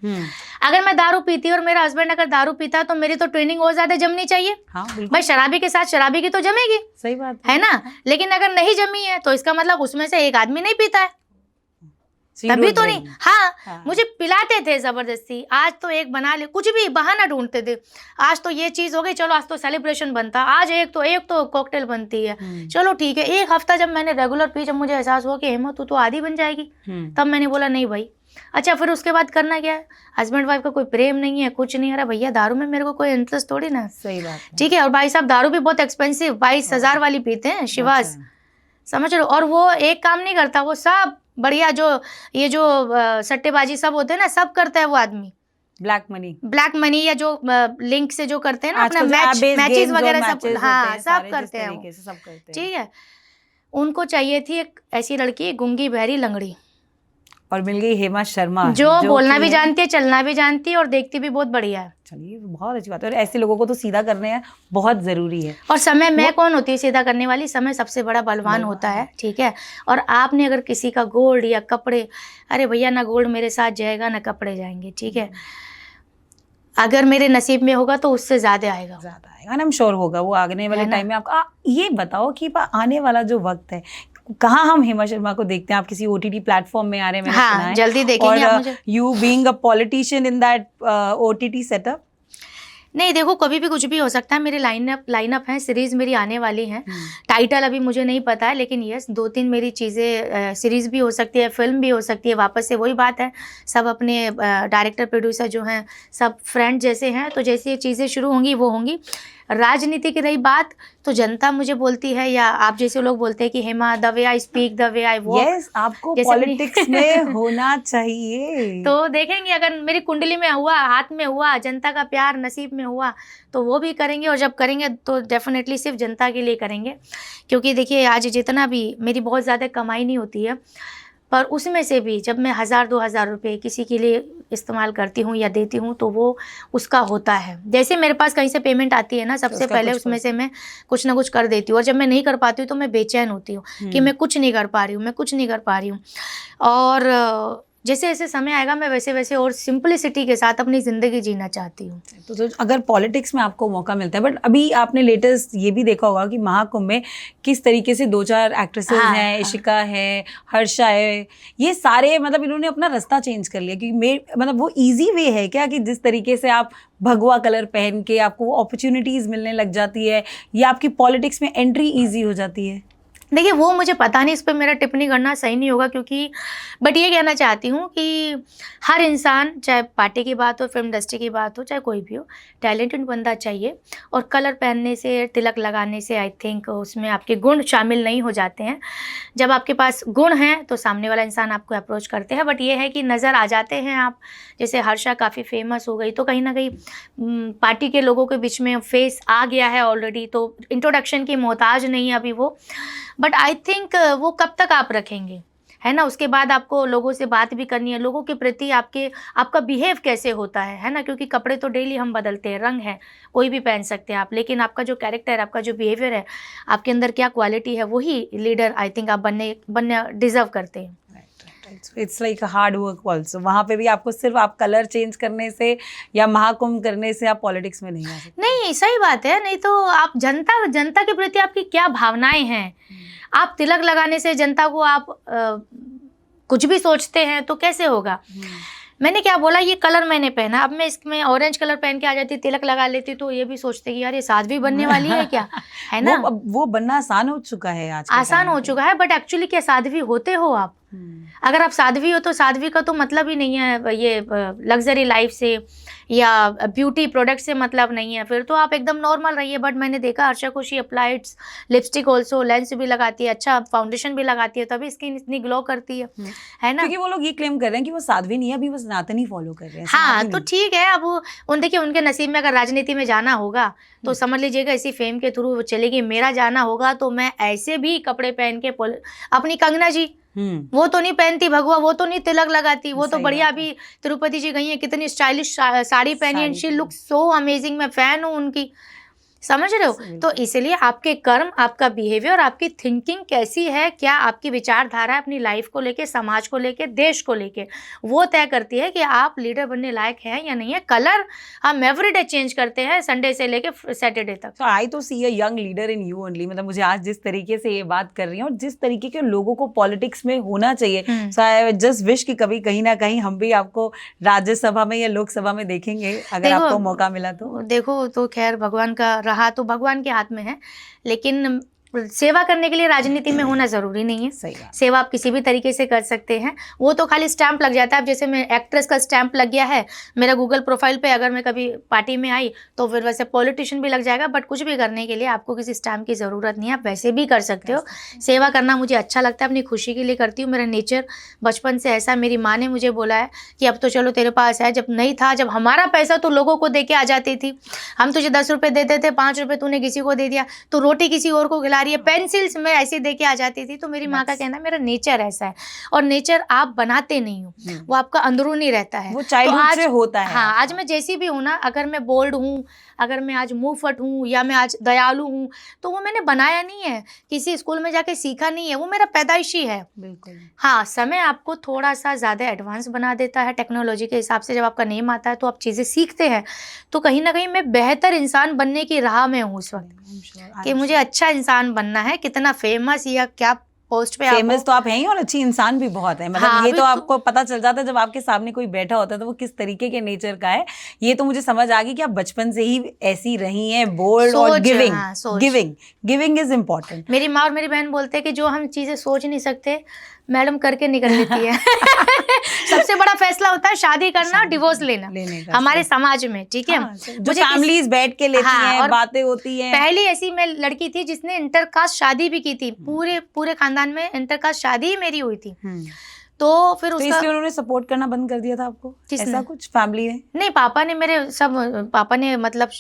अगर मैं दारू पीती और मेरा हस्बैंड अगर दारू पीता तो मेरी तो ट्रेनिंग और ज्यादा जमनी चाहिए। हाँ, भाई शराबी के साथ शराबी की तो जमेगी, सही बात है ना। लेकिन अगर नहीं जमी है तो इसका मतलब उसमें से एक आदमी नहीं पीता है, तभी तो नहीं। हाँ, मुझे पिलाते थे जबरदस्ती। आज तो एक बना ले, कुछ भी बहाना ढूंढते थे। आज तो ये चीज हो गई, चलो आज तो सेलिब्रेशन बनता, आज एक तो कॉकटेल बनती है, चलो ठीक है। एक हफ्ता जब मैंने रेगुलर पी, जब मुझे एहसास हुआ कि हिम्मत तू तो आधी बन जाएगी, तब मैंने बोला नहीं भाई। अच्छा, फिर उसके बाद करना क्या है? हस्बैंड वाइफ का कोई प्रेम नहीं है, कुछ नहीं। अरे भैया दारू में मेरे को कोई इंटरेस्ट थोड़ी ना। सही बात, ठीक है। और भाई साहब दारू भी बहुत एक्सपेंसिव 22,000 वाली पीते हैं शिवास, समझ लो। और वो एक काम नहीं करता, वो सब बढ़िया जो ये जो सट्टेबाजी सब होते हैं ना, सब करता है वो आदमी। ब्लैक मनी या जो लिंक से जो करते हैं ना अपना मैचेस वगैरह सब, हाँ सब करते हैं, ठीक है। उनको चाहिए थी एक ऐसी लड़की, गूंगी बहरी लंगड़ी, और मिल गई हेमा शर्मा, जो बोलना कि भी जानती है, चलना भी जानती है और देखती भी बहुत बढ़िया है। चलिए बहुत अच्छी बात है, और ऐसे लोगों को तो सीधा करने हैं बहुत ज़रूरी है। और समय, मैं कौन होती है सीधा करने वाली? समय सबसे बड़ा बलवान होता है, ठीक है। और आपने अगर किसी का गोल्ड या कपड़े, अरे भैया ना गोल्ड मेरे साथ जाएगा ना कपड़े जाएंगे, ठीक है। अगर मेरे नसीब में होगा तो उससे ज़्यादा आएगा, आई एम श्योर होगा वो आने वाले टाइम में। आपका ये बताओ कि आने वाला जो वक्त है, कहाँ हम हेमा शर्मा को देखते हैं? आप किसी ओटीटी प्लेटफॉर्म में आ रहे हैं, मैंने सुना है। जल्दी देखेंगे आप मुझे। You being a politician in that OTT setup? नहीं, देखो कभी भी कुछ भी हो सकता है। मेरी लाइनअप है, सीरीज मेरी आने वाली हैं। टाइटल अभी मुझे नहीं पता है, लेकिन यस 2-3 मेरी चीज़ें, सीरीज भी हो सकती है, फिल्म भी हो सकती है। वापस से वही बात है, सब अपने डायरेक्टर प्रोड्यूसर जो हैं सब फ्रेंड जैसे हैं, तो जैसे ये चीज़ें शुरू होंगी वो होंगी। राजनीति की रही बात, तो जनता मुझे बोलती है, या आप जैसे लोग बोलते हैं कि Hema the way I speak the way I walk, yes, आपको पॉलिटिक्स में होना चाहिए। तो देखेंगे अगर मेरी कुंडली में हुआ, हाथ में हुआ, जनता का प्यार नसीब में हुआ तो वो भी करेंगे। और जब करेंगे तो डेफिनेटली सिर्फ जनता के लिए करेंगे, क्योंकि देखिए आज जितना भी, मेरी बहुत ज़्यादा कमाई नहीं होती है, पर उसमें से भी जब मैं 1000-2000 रुपये किसी के लिए इस्तेमाल करती हूँ या देती हूँ तो वो उसका होता है। जैसे मेरे पास कहीं से पेमेंट आती है ना, सबसे पहले उसमें से मैं कुछ ना कुछ कर देती हूँ, और जब मैं नहीं कर पाती हूँ तो मैं बेचैन होती हूँ कि मैं कुछ नहीं कर पा रही हूँ, मैं कुछ नहीं कर पा रही हूँ। और जैसे जैसे समय आएगा मैं वैसे वैसे और सिंपलिसिटी के साथ अपनी ज़िंदगी जीना चाहती हूँ। तो अगर पॉलिटिक्स में आपको मौका मिलता है, बट अभी आपने लेटेस्ट ये भी देखा होगा कि महाकुंभ में किस तरीके से 2-4 एक्ट्रेसेस हैं, इशिका है, हर्षा है, ये सारे मतलब इन्होंने अपना रास्ता चेंज कर लिया। क्योंकि मतलब वो इजी वे है क्या कि जिस तरीके से आप भगवा कलर पहन के आपको अपॉर्चुनिटीज़ मिलने लग जाती है, या आपकी पॉलिटिक्स में एंट्री ईजी हो जाती है? देखिए वो मुझे पता नहीं, इस पर मेरा टिप्पणी करना सही नहीं होगा, क्योंकि बट ये कहना चाहती हूँ कि हर इंसान, चाहे पार्टी की बात हो, फिल्म इंडस्ट्री की बात हो, चाहे कोई भी हो, टैलेंटेड बंदा चाहिए। और कलर पहनने से, तिलक लगाने से आई थिंक उसमें आपके गुण शामिल नहीं हो जाते हैं। जब आपके पास गुण हैं तो सामने वाला इंसान आपको अप्रोच करते हैं, बट ये है कि नज़र आ जाते हैं आप। जैसे हर्षा काफ़ी फेमस हो गई तो कहीं ना कहीं पार्टी के लोगों के बीच में फेस आ गया है ऑलरेडी, तो इंट्रोडक्शन की मोहताज नहीं है अभी वो। बट आई थिंक वो कब तक आप रखेंगे, है ना। उसके बाद आपको लोगों से बात भी करनी है, लोगों के प्रति आपका बिहेव कैसे होता है ना। क्योंकि कपड़े तो डेली हम बदलते हैं, रंग है कोई भी पहन सकते हैं आप, लेकिन आपका जो कैरेक्टर है, आपका जो बिहेवियर है, आपके अंदर क्या क्वालिटी है, वही लीडर आई थिंक आप बनने डिजर्व करते हैं। It's like hard work also. वहाँ पे भी आपको सिर्फ आप कलर चेंज करने से या महाकुंभ करने से आप पॉलिटिक्स में नहीं आ सकते। नहीं, सही बात है। नहीं तो आप जनता के प्रति आपकी क्या भावनाएं हैं। आप तिलक लगाने से जनता को आप कुछ भी सोचते हैं तो कैसे होगा। मैंने क्या बोला, ये कलर मैंने पहना, अब मैं इसमें ऑरेंज कलर पहन के आ जाती, तिलक लगा लेती, तो ये भी सोचते कि यार ये साध्वी बनने वाली है क्या, है ना। वो बनना आसान हो चुका है आज, आसान हो चुका है, बट एक्चुअली क्या साध्वी होते हो आप? अगर आप साध्वी हो तो साध्वी का तो मतलब ही नहीं है ये लग्जरी लाइफ से या ब्यूटी प्रोडक्ट से मतलब नहीं है, फिर तो आप एकदम नॉर्मल रहिए। बट मैंने देखा हर्षा को, शी अप्लाइड्स लिपस्टिक ऑल्सो, लेंस भी लगाती है, अच्छा फाउंडेशन भी लगाती है, तभी स्किन इतनी ग्लो करती है ना। क्योंकि वो लोग ये क्लेम कर रहे हैं कि वो साध्वी नहीं है, अभी वो सनातनी फॉलो कर रहे हैं। हाँ तो ठीक है, अब देखिए उनके नसीब में अगर राजनीति में जाना होगा तो समझ लीजिएगा इसी फेम के थ्रू चलेगी। मेरा जाना होगा तो मैं ऐसे भी कपड़े पहन के, अपनी कंगना जी वो तो नहीं पहनती भगवा, वो तो नहीं तिलक लगाती, वो तो बढ़िया अभी तिरुपति जी गई है, कितनी स्टाइलिश साड़ी पहनी and she look so amazing. मैं फैन हूँ उनकी, समझ रहे हो। तो इसलिए आपके कर्म, आपका बिहेवियर, आपकी थिंकिंग कैसी है, क्या आपकी विचारधारा है अपनी लाइफ को लेके, समाज को लेके, देश को लेके, वो तय करती है कि आप लीडर बनने लायक हैं या नहीं है। कलर हम एवरीडे चेंज करते हैं, संडे से लेके सैटरडे तक। तो I do see a young leader in you only. मतलब मुझे आज जिस तरीके से ये बात कर रही हैं और जिस तरीके के लोगों को पॉलिटिक्स में होना चाहिए, सो आई जस्ट विश कि कभी कहीं ना कहीं हम भी आपको राज्यसभा में या लोकसभा में देखेंगे, अगर आपको मौका मिला तो। देखो तो खैर भगवान का रहा तो भगवान के हाथ में है, लेकिन सेवा करने के लिए राजनीति में होना ज़रूरी नहीं है। सही बात। सेवा आप किसी भी तरीके से कर सकते हैं, वो तो खाली स्टैंप लग जाता है। अब जैसे मैं एक्ट्रेस का स्टैंप लग गया है मेरा गूगल प्रोफाइल पे, अगर मैं कभी पार्टी में आई तो फिर वैसे पॉलिटिशियन भी लग जाएगा। बट कुछ भी करने के लिए आपको किसी स्टैंप की ज़रूरत नहीं है, आप वैसे भी कर सकते हो। सेवा करना मुझे अच्छा लगता है, अपनी खुशी के लिए करती हूँ। मेरा नेचर बचपन से ऐसा, मेरी माँ ने मुझे बोला है कि अब तो चलो तेरे पास है, जब नहीं था, जब हमारा पैसा तो लोगों को दे के आ जाती थी। हम तुझे 10 रुपये देते थे, 5 रुपये तूने किसी को दे दिया, तो रोटी किसी और को खिला रही है, पेंसिल्स मैं ऐसे दे के आ जाती थी। तो मेरी माँ का कहना, मेरा नेचर ऐसा है, और नेचर आप बनाते नहीं हो, वो आपका अंदरूनी रहता है, वो चाइल्डहुड से होता है। हाँ, आज मैं जैसी भी हूँ ना, अगर मैं बोल्ड हूँ, अगर मैं आज मुंहफट हूँ, या मैं आज दयालु हूँ, तो वो मैंने बनाया नहीं है, किसी स्कूल में जाके सीखा नहीं है, वो मेरा पैदाइशी है। बिल्कुल। हाँ, समय आपको थोड़ा सा ज़्यादा एडवांस बना देता है टेक्नोलॉजी के हिसाब से। जब आपका नेम आता है तो आप चीज़ें सीखते हैं, तो कहीं ना कहीं मैं बेहतर इंसान बनने की राह में हूँ इस वक्त, कि मुझे अच्छा इंसान बनना है। कितना फेमस या क्या पोस्ट पे फेमस तो आप हैं ही, और अच्छी इंसान भी बहुत है। मतलब हाँ, ये तो आपको पता चल जाता है जब आपके सामने कोई बैठा होता है तो वो किस तरीके के नेचर का है। ये तो मुझे समझ आ गई कि आप बचपन से ही ऐसी रही हैं, बोल्ड और गिविंग। हाँ, गिविंग इज इम्पोर्टेंट। मेरी माँ और मेरी बहन बोलते हैं कि जो हम चीजें सोच नहीं सकते, मैडम करके निकल लेती है। सबसे बड़ा फैसला होता है शादी करना और डिवोर्स लेना हमारे समाज में, ठीक है। हाँ, जो फैमिलीज बैठ के लेती हैं, और बातें होती हैं। पहली ऐसी मैं लड़की थी जिसने इंटरकास्ट शादी भी की थी, पूरे खानदान में इंटरकास्ट शादी ही मेरी हुई थी। तो फिर उसका, इसलिए उन्होंने सपोर्ट करना बंद कर दिया था आपको? ऐसा कुछ फैमिली ने? नहीं, पापा ने मतलब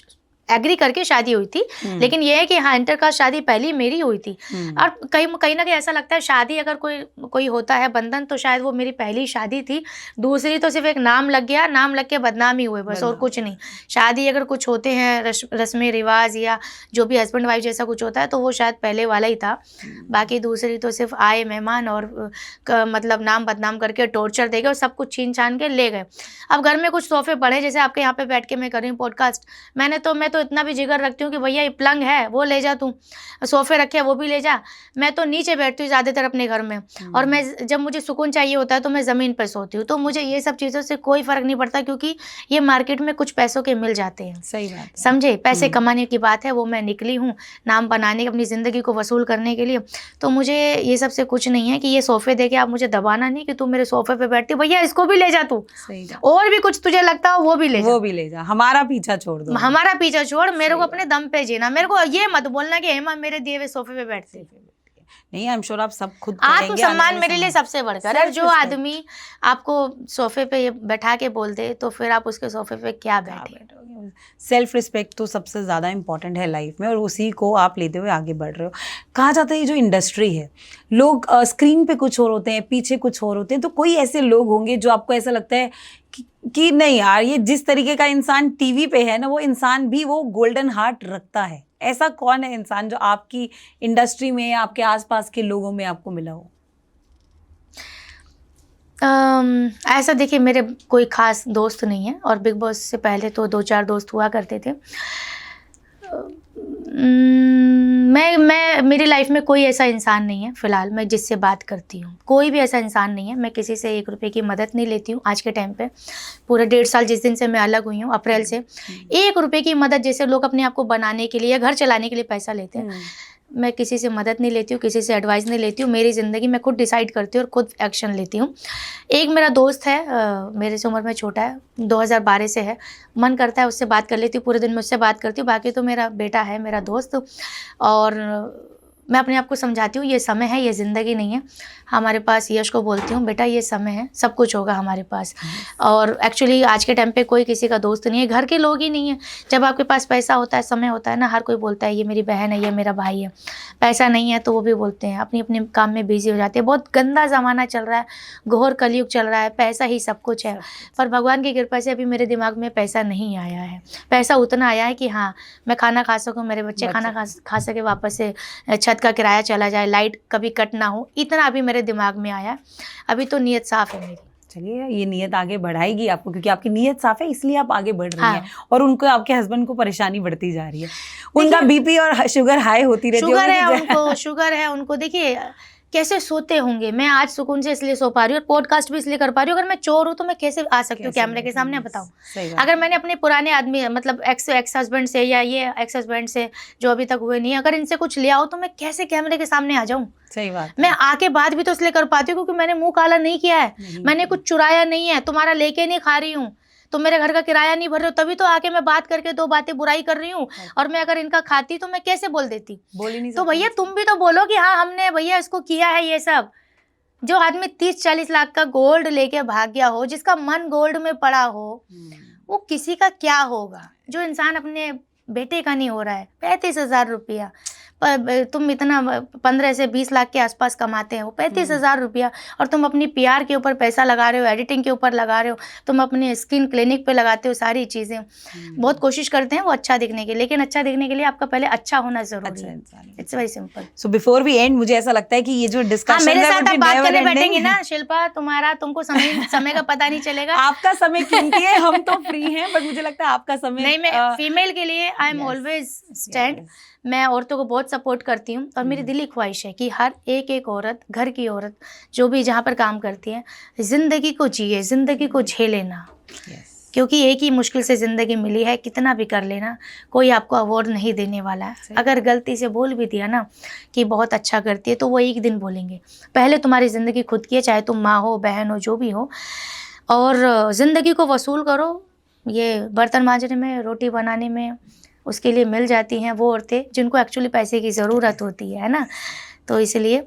एग्री करके शादी हुई थी, लेकिन ये है कि हाँ, इंटरकास्ट शादी पहली मेरी हुई थी। और कहीं ना कहीं ऐसा लगता है, शादी अगर कोई होता है बंधन, तो शायद वो मेरी पहली शादी थी। दूसरी तो सिर्फ एक नाम लग गया, नाम लग के बदनामी हुए बस, और कुछ नहीं। शादी अगर कुछ होते हैं रस्में रिवाज या जो भी हस्बैंड वाइफ जैसा कुछ होता है, तो वो शायद पहले वाला ही था। बाकी दूसरी तो सिर्फ आए मेहमान और मतलब नाम बदनाम करके टॉर्चर देके और सब कुछ छीन छान के ले गए। अब घर में कुछ सोफे पड़े, जैसे आपके यहाँ पे बैठ के मैं कर रही हूँ पॉडकास्ट, मैं तो इतना भी जिगर रखती हूँ कि भैया ये पलंग है वो ले जा, तू सोफे रखे वो भी ले जा। मैं तो नीचे बैठती हूँ ज़्यादातर अपने घर में, और मैं जब मुझे सुकून चाहिए होता है तो मैं ज़मीन पर सोती हूँ। तो मुझे ये सब चीज़ों से कोई फ़र्क नहीं पड़ता, क्योंकि ये मार्केट में कुछ पैसों के मिल जाते हैं। सही बात है। समझे, पैसे कमाने की बात है, वो मैं निकली हूँ नाम बनाने, अपनी ज़िंदगी को वसूल करने के लिए। तो मुझे ये सबसे कुछ नहीं है कि ये सोफे दे के आप मुझे दबाना नहीं कि तू मेरे सोफे पे बैठती, भैया इसको भी ले जा तू, और भी कुछ तुझे लगता हो वो भी ले जा, हमारा पीछा छोड़ दो, हमारा पीछा छोड़, मेरे को अपने दम पे जीना। मेरे को ये मत बोलना कि हेमा मेरे दिए हुए सोफे पे बैठती। नहीं, आई एम श्योर आप सब खुद करेंगे। आत्मसम्मान मेरे लिए सबसे बढ़कर है। जो आदमी आपको सोफे पे बैठा के बोल दे, तो फिर आप उसके सोफे पे क्या बैठे। सेल्फ रिस्पेक्ट तो सबसे ज़्यादा इंपॉर्टेंट है लाइफ में, और उसी को आप लेते हुए आगे बढ़ रहे हो। कहा जाता है ये जो इंडस्ट्री है, लोग स्क्रीन पे कुछ और होते हैं, पीछे कुछ और होते हैं। तो कोई ऐसे लोग होंगे जो आपको ऐसा लगता है कि नहीं यार, ये जिस तरीके का इंसान टीवी पे है ना, वो इंसान भी वो गोल्डन हार्ट रखता है। ऐसा कौन है इंसान जो आपकी इंडस्ट्री में या आपके आसपास के लोगों में आपको मिला हो? ऐसा देखिए, मेरे कोई खास दोस्त नहीं है, और बिग बॉस से पहले तो 2-4 दोस्त हुआ करते थे। मैं मेरी लाइफ में कोई ऐसा इंसान नहीं है फिलहाल, मैं जिससे बात करती हूँ, कोई भी ऐसा इंसान नहीं है। मैं किसी से 1 रुपये की मदद नहीं लेती हूँ आज के टाइम पे। पूरे 1.5 साल जिस दिन से मैं अलग हुई हूँ, अप्रैल से, 1 रुपये की मदद, जैसे लोग अपने आप को बनाने के लिए या घर चलाने के लिए पैसा लेते हैं, मैं किसी से मदद नहीं लेती हूँ, किसी से एडवाइस नहीं लेती हूँ। मेरी ज़िंदगी मैं खुद डिसाइड करती हूँ और खुद एक्शन लेती हूँ। एक मेरा दोस्त है, मेरे से उम्र में छोटा है, 2012 से है। मन करता है उससे बात कर लेती हूँ, पूरे दिन में उससे बात करती हूँ। बाकी तो मेरा बेटा है, मेरा दोस्त, और मैं अपने आप को समझाती हूँ ये समय है, ये ज़िंदगी नहीं है हमारे पास। यश को बोलती हूँ, बेटा ये समय है, सब कुछ होगा हमारे पास। और एक्चुअली आज के टाइम पे कोई किसी का दोस्त नहीं है, घर के लोग ही नहीं है। जब आपके पास पैसा होता है, समय होता है ना, हर कोई बोलता है ये मेरी बहन है, ये मेरा भाई है। पैसा नहीं है तो वो भी बोलते हैं, अपनी अपने काम में बिजी हो जाते हैं। बहुत गंदा ज़माना चल रहा है, घोर कलयुग चल रहा है, पैसा ही सब कुछ है। पर भगवान की कृपा से अभी मेरे दिमाग में पैसा नहीं आया है। पैसा उतना आया है कि हाँ, मैं खाना खा सकूँ, मेरे बच्चे खाना खा सके, वापस से छत का किराया चला जाए, लाइट कभी कट ना हो, इतना अभी मेरे दिमाग में आया। अभी तो नीयत साफ है मेरी। चलिए, ये नीयत आगे बढ़ाएगी आपको, क्योंकि आपकी नीयत साफ है, इसलिए आप आगे बढ़ रही हैं। और उनको, आपके हस्बैंड को परेशानी बढ़ती जा रही है, उनका बीपी और शुगर हाई होती रहती है। शुगर है उनको। देखिए कैसे सोते होंगे, मैं आज सुकून से इसलिए सो पा रही हूँ और पॉडकास्ट भी इसलिए कर पा रही हूँ। अगर मैं चोर हूँ तो मैं कैसे आ सकती हूँ कैमरे के सामने, बताओ। अगर मैंने अपने पुराने आदमी, मतलब एक्स हस्बैंड से या ये एक्स हस्बैंड से जो अभी तक हुए नहीं, अगर इनसे कुछ लिया हो तो मैं कैसे कैमरे के सामने आ जाऊँ? सही बात। मैं आके बात भी तो इसलिए कर पाती हूँ क्योंकि मैंने मुंह काला नहीं किया है, मैंने कुछ चुराया नहीं है, तुम्हारा लेके नहीं खा रही हूँ, तो मेरे घर का किराया नहीं भर रहे हो, तभी तो आके मैं बात करके 2 बातें बुराई कर रही हूँ। और मैं अगर इनका खाती तो मैं कैसे बोल देती? बोल ही नहीं। तो भैया तुम भी तो बोलो कि हाँ हमने भैया इसको किया है ये सब। जो आदमी 30-40 लाख का गोल्ड लेके भाग गया हो, जिसका मन गोल्ड में पड़ा हो, वो किसी का क्या होगा? जो इंसान अपने बेटे का नहीं हो रहा है, 35,000 रुपया, तुम इतना 15 से 20 लाख के आसपास कमाते हो, 35,000 रुपया, और तुम अपनी PR के ऊपर पैसा लगा रहे हो, एडिटिंग के ऊपर लगा रहे हो, तुम अपने स्किन क्लिनिक पे लगाते हो, सारी चीज़ें। बहुत कोशिश करते हैं वो अच्छा दिखने के, लेकिन अच्छा दिखने के लिए आपका पहले अच्छा होना जरूरी है। It's very simple. So before we end, मुझे ऐसा लगता है कि ये जो डिस्कशन मेरे साथ आप बात करने बैठेंगे ना शिल्पा, तुमको समय का पता नहीं चलेगा। आपका समय कीमती है, हम तो फ्री हैं, बट मुझे लगता है आपका समय नहीं, मैं फीमेल के लिए आई एम ऑलवेज स्टैंड। मैं औरतों को बहुत सपोर्ट करती हूँ, और मेरी दिली ख्वाहिश है कि हर एक औरत, घर की औरत जो भी जहाँ पर काम करती है, जिंदगी को जिए, जिंदगी को झेले ना, क्योंकि एक ही मुश्किल से ज़िंदगी मिली है। कितना भी कर लेना, कोई आपको अवार्ड नहीं देने वाला है। अगर गलती से बोल भी दिया ना कि बहुत अच्छा करती है, तो वो एक दिन बोलेंगे। पहले तुम्हारी ज़िंदगी खुद की है, चाहे तुम माँ हो, बहन हो, जो भी हो, और ज़िंदगी को वसूल करो। ये बर्तन मांजने में, रोटी बनाने में, उसके लिए मिल जाती हैं वो औरतें जिनको एक्चुअली पैसे की ज़रूरत होती है ना। तो इसलिए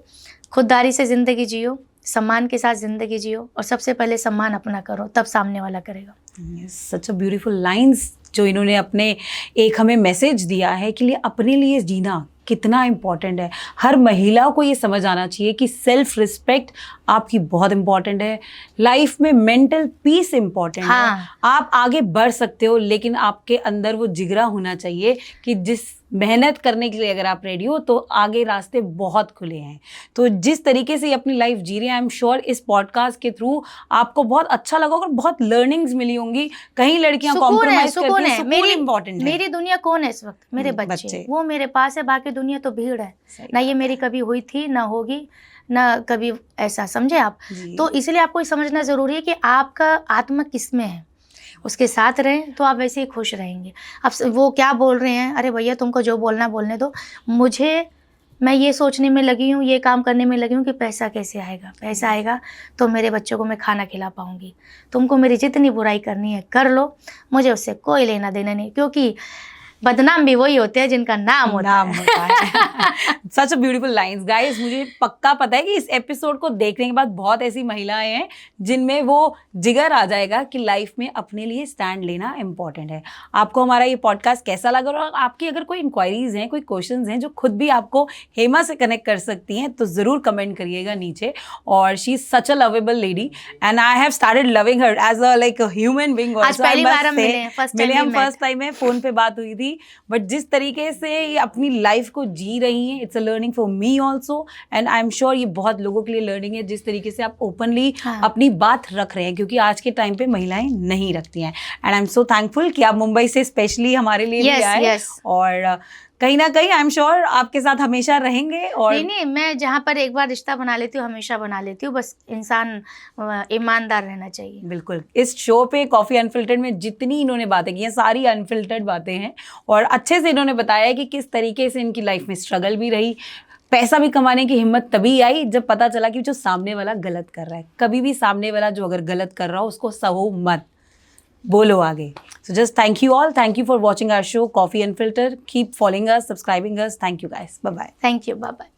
खुददारी से ज़िंदगी जियो, सम्मान के साथ ज़िंदगी जियो, और सबसे पहले सम्मान अपना करो, तब सामने वाला करेगा। सच अ ब्यूटीफुल लाइन्स जो इन्होंने अपने एक हमें मैसेज दिया है कि अपने लिए जीना कितना इम्पॉर्टेंट है। हर महिला को ये समझ आना चाहिए कि सेल्फ रिस्पेक्ट आपकी बहुत इम्पॉर्टेंट है। लाइफ में मेंटल पीस इम्पॉर्टेंट है। आप आगे बढ़ सकते हो, लेकिन आपके अंदर वो जिगरा होना चाहिए कि जिस मेहनत करने के लिए अगर आप रेडी हो तो आगे रास्ते बहुत खुले हैं। तो जिस तरीके से ये अपनी लाइफ जी रहे हैं, आई एम श्योर इस पॉडकास्ट के थ्रू आपको बहुत अच्छा लगा और बहुत लर्निंग्स मिली होंगी। कहीं लड़कियां कॉम्प्रोमाइज करती हैं, सुकून इम्पॉर्टेंट है। मेरी दुनिया कौन है इस वक्त? मेरे बच्चे, वो मेरे पास है, बाकी दुनिया तो भीड़ है ना। ये मेरी कभी हुई थी, ना होगी, ना कभी ऐसा, समझे आप? तो इसलिए आपको ये समझना जरूरी है कि आपका आत्मा किसमें है, उसके साथ रहें तो आप वैसे ही खुश रहेंगे। अब वो क्या बोल रहे हैं, अरे भैया तुमको जो बोलना बोलने दो। मैं ये सोचने में लगी हूँ, ये काम करने में लगी हूँ कि पैसा कैसे आएगा। पैसा आएगा तो मेरे बच्चों को मैं खाना खिला पाऊँगी। तुमको मेरी जितनी बुराई करनी है कर लो, मुझे उससे कोई लेना देना नहीं, क्योंकि बदनाम भी वही होते हैं जिनका नाम होता है। सच अ ब्यूटीफुल लाइन्स गाइस। मुझे पक्का पता है कि इस एपिसोड को देखने के बाद बहुत ऐसी महिलाएं हैं जिनमें वो जिगर आ जाएगा कि लाइफ में अपने लिए स्टैंड लेना इंपॉर्टेंट है। आपको हमारा ये पॉडकास्ट कैसा लगा, और आपकी अगर कोई इंक्वायरीज हैं, कोई क्वेश्चंस हैं जो खुद भी आपको हेमा से कनेक्ट कर सकती हैं, तो ज़रूर कमेंट करिएगा नीचे। और she is such a lovable lady and I have started loving her as a like human being. आज पहली बार हम मिले, हम फर्स्ट टाइम है, फोन पे बात हुई थी, बट जिस तरीके से ये अपनी लाइफ को जी रही हैं, it's a learning for me also, and I am sure ये बहुत लोगों के लिए लर्निंग है जिस तरीके से आप ओपनली अपनी बात रख रहे हैं, क्योंकि आज के टाइम पे महिलाएं नहीं रखती हैं। And I am so thankful कि आप मुंबई से स्पेशली हमारे लिए भी आए, और कहीं ना कहीं आई एम श्योर आपके साथ हमेशा रहेंगे। और नहीं, मैं जहाँ पर एक बार रिश्ता बना लेती हूँ हमेशा बना लेती हूँ, बस इंसान ईमानदार रहना चाहिए। बिल्कुल। इस शो पे कॉफी अनफिल्टर्ड में जितनी इन्होंने बातें की हैं, सारी अनफिल्टर्ड बातें हैं, और अच्छे से इन्होंने बताया है कि किस तरीके से इनकी लाइफ में स्ट्रगल भी रही। पैसा भी कमाने की हिम्मत तभी आई जब पता चला कि जो सामने वाला गलत कर रहा है। कभी भी सामने वाला जो अगर गलत कर रहा हो उसको सहो मत, बोलो आगे। So just thank you all. Thank you for watching our show, Coffee Unfiltered. Keep following us, subscribing us. Thank you guys. Bye-bye. Thank you. Bye-bye.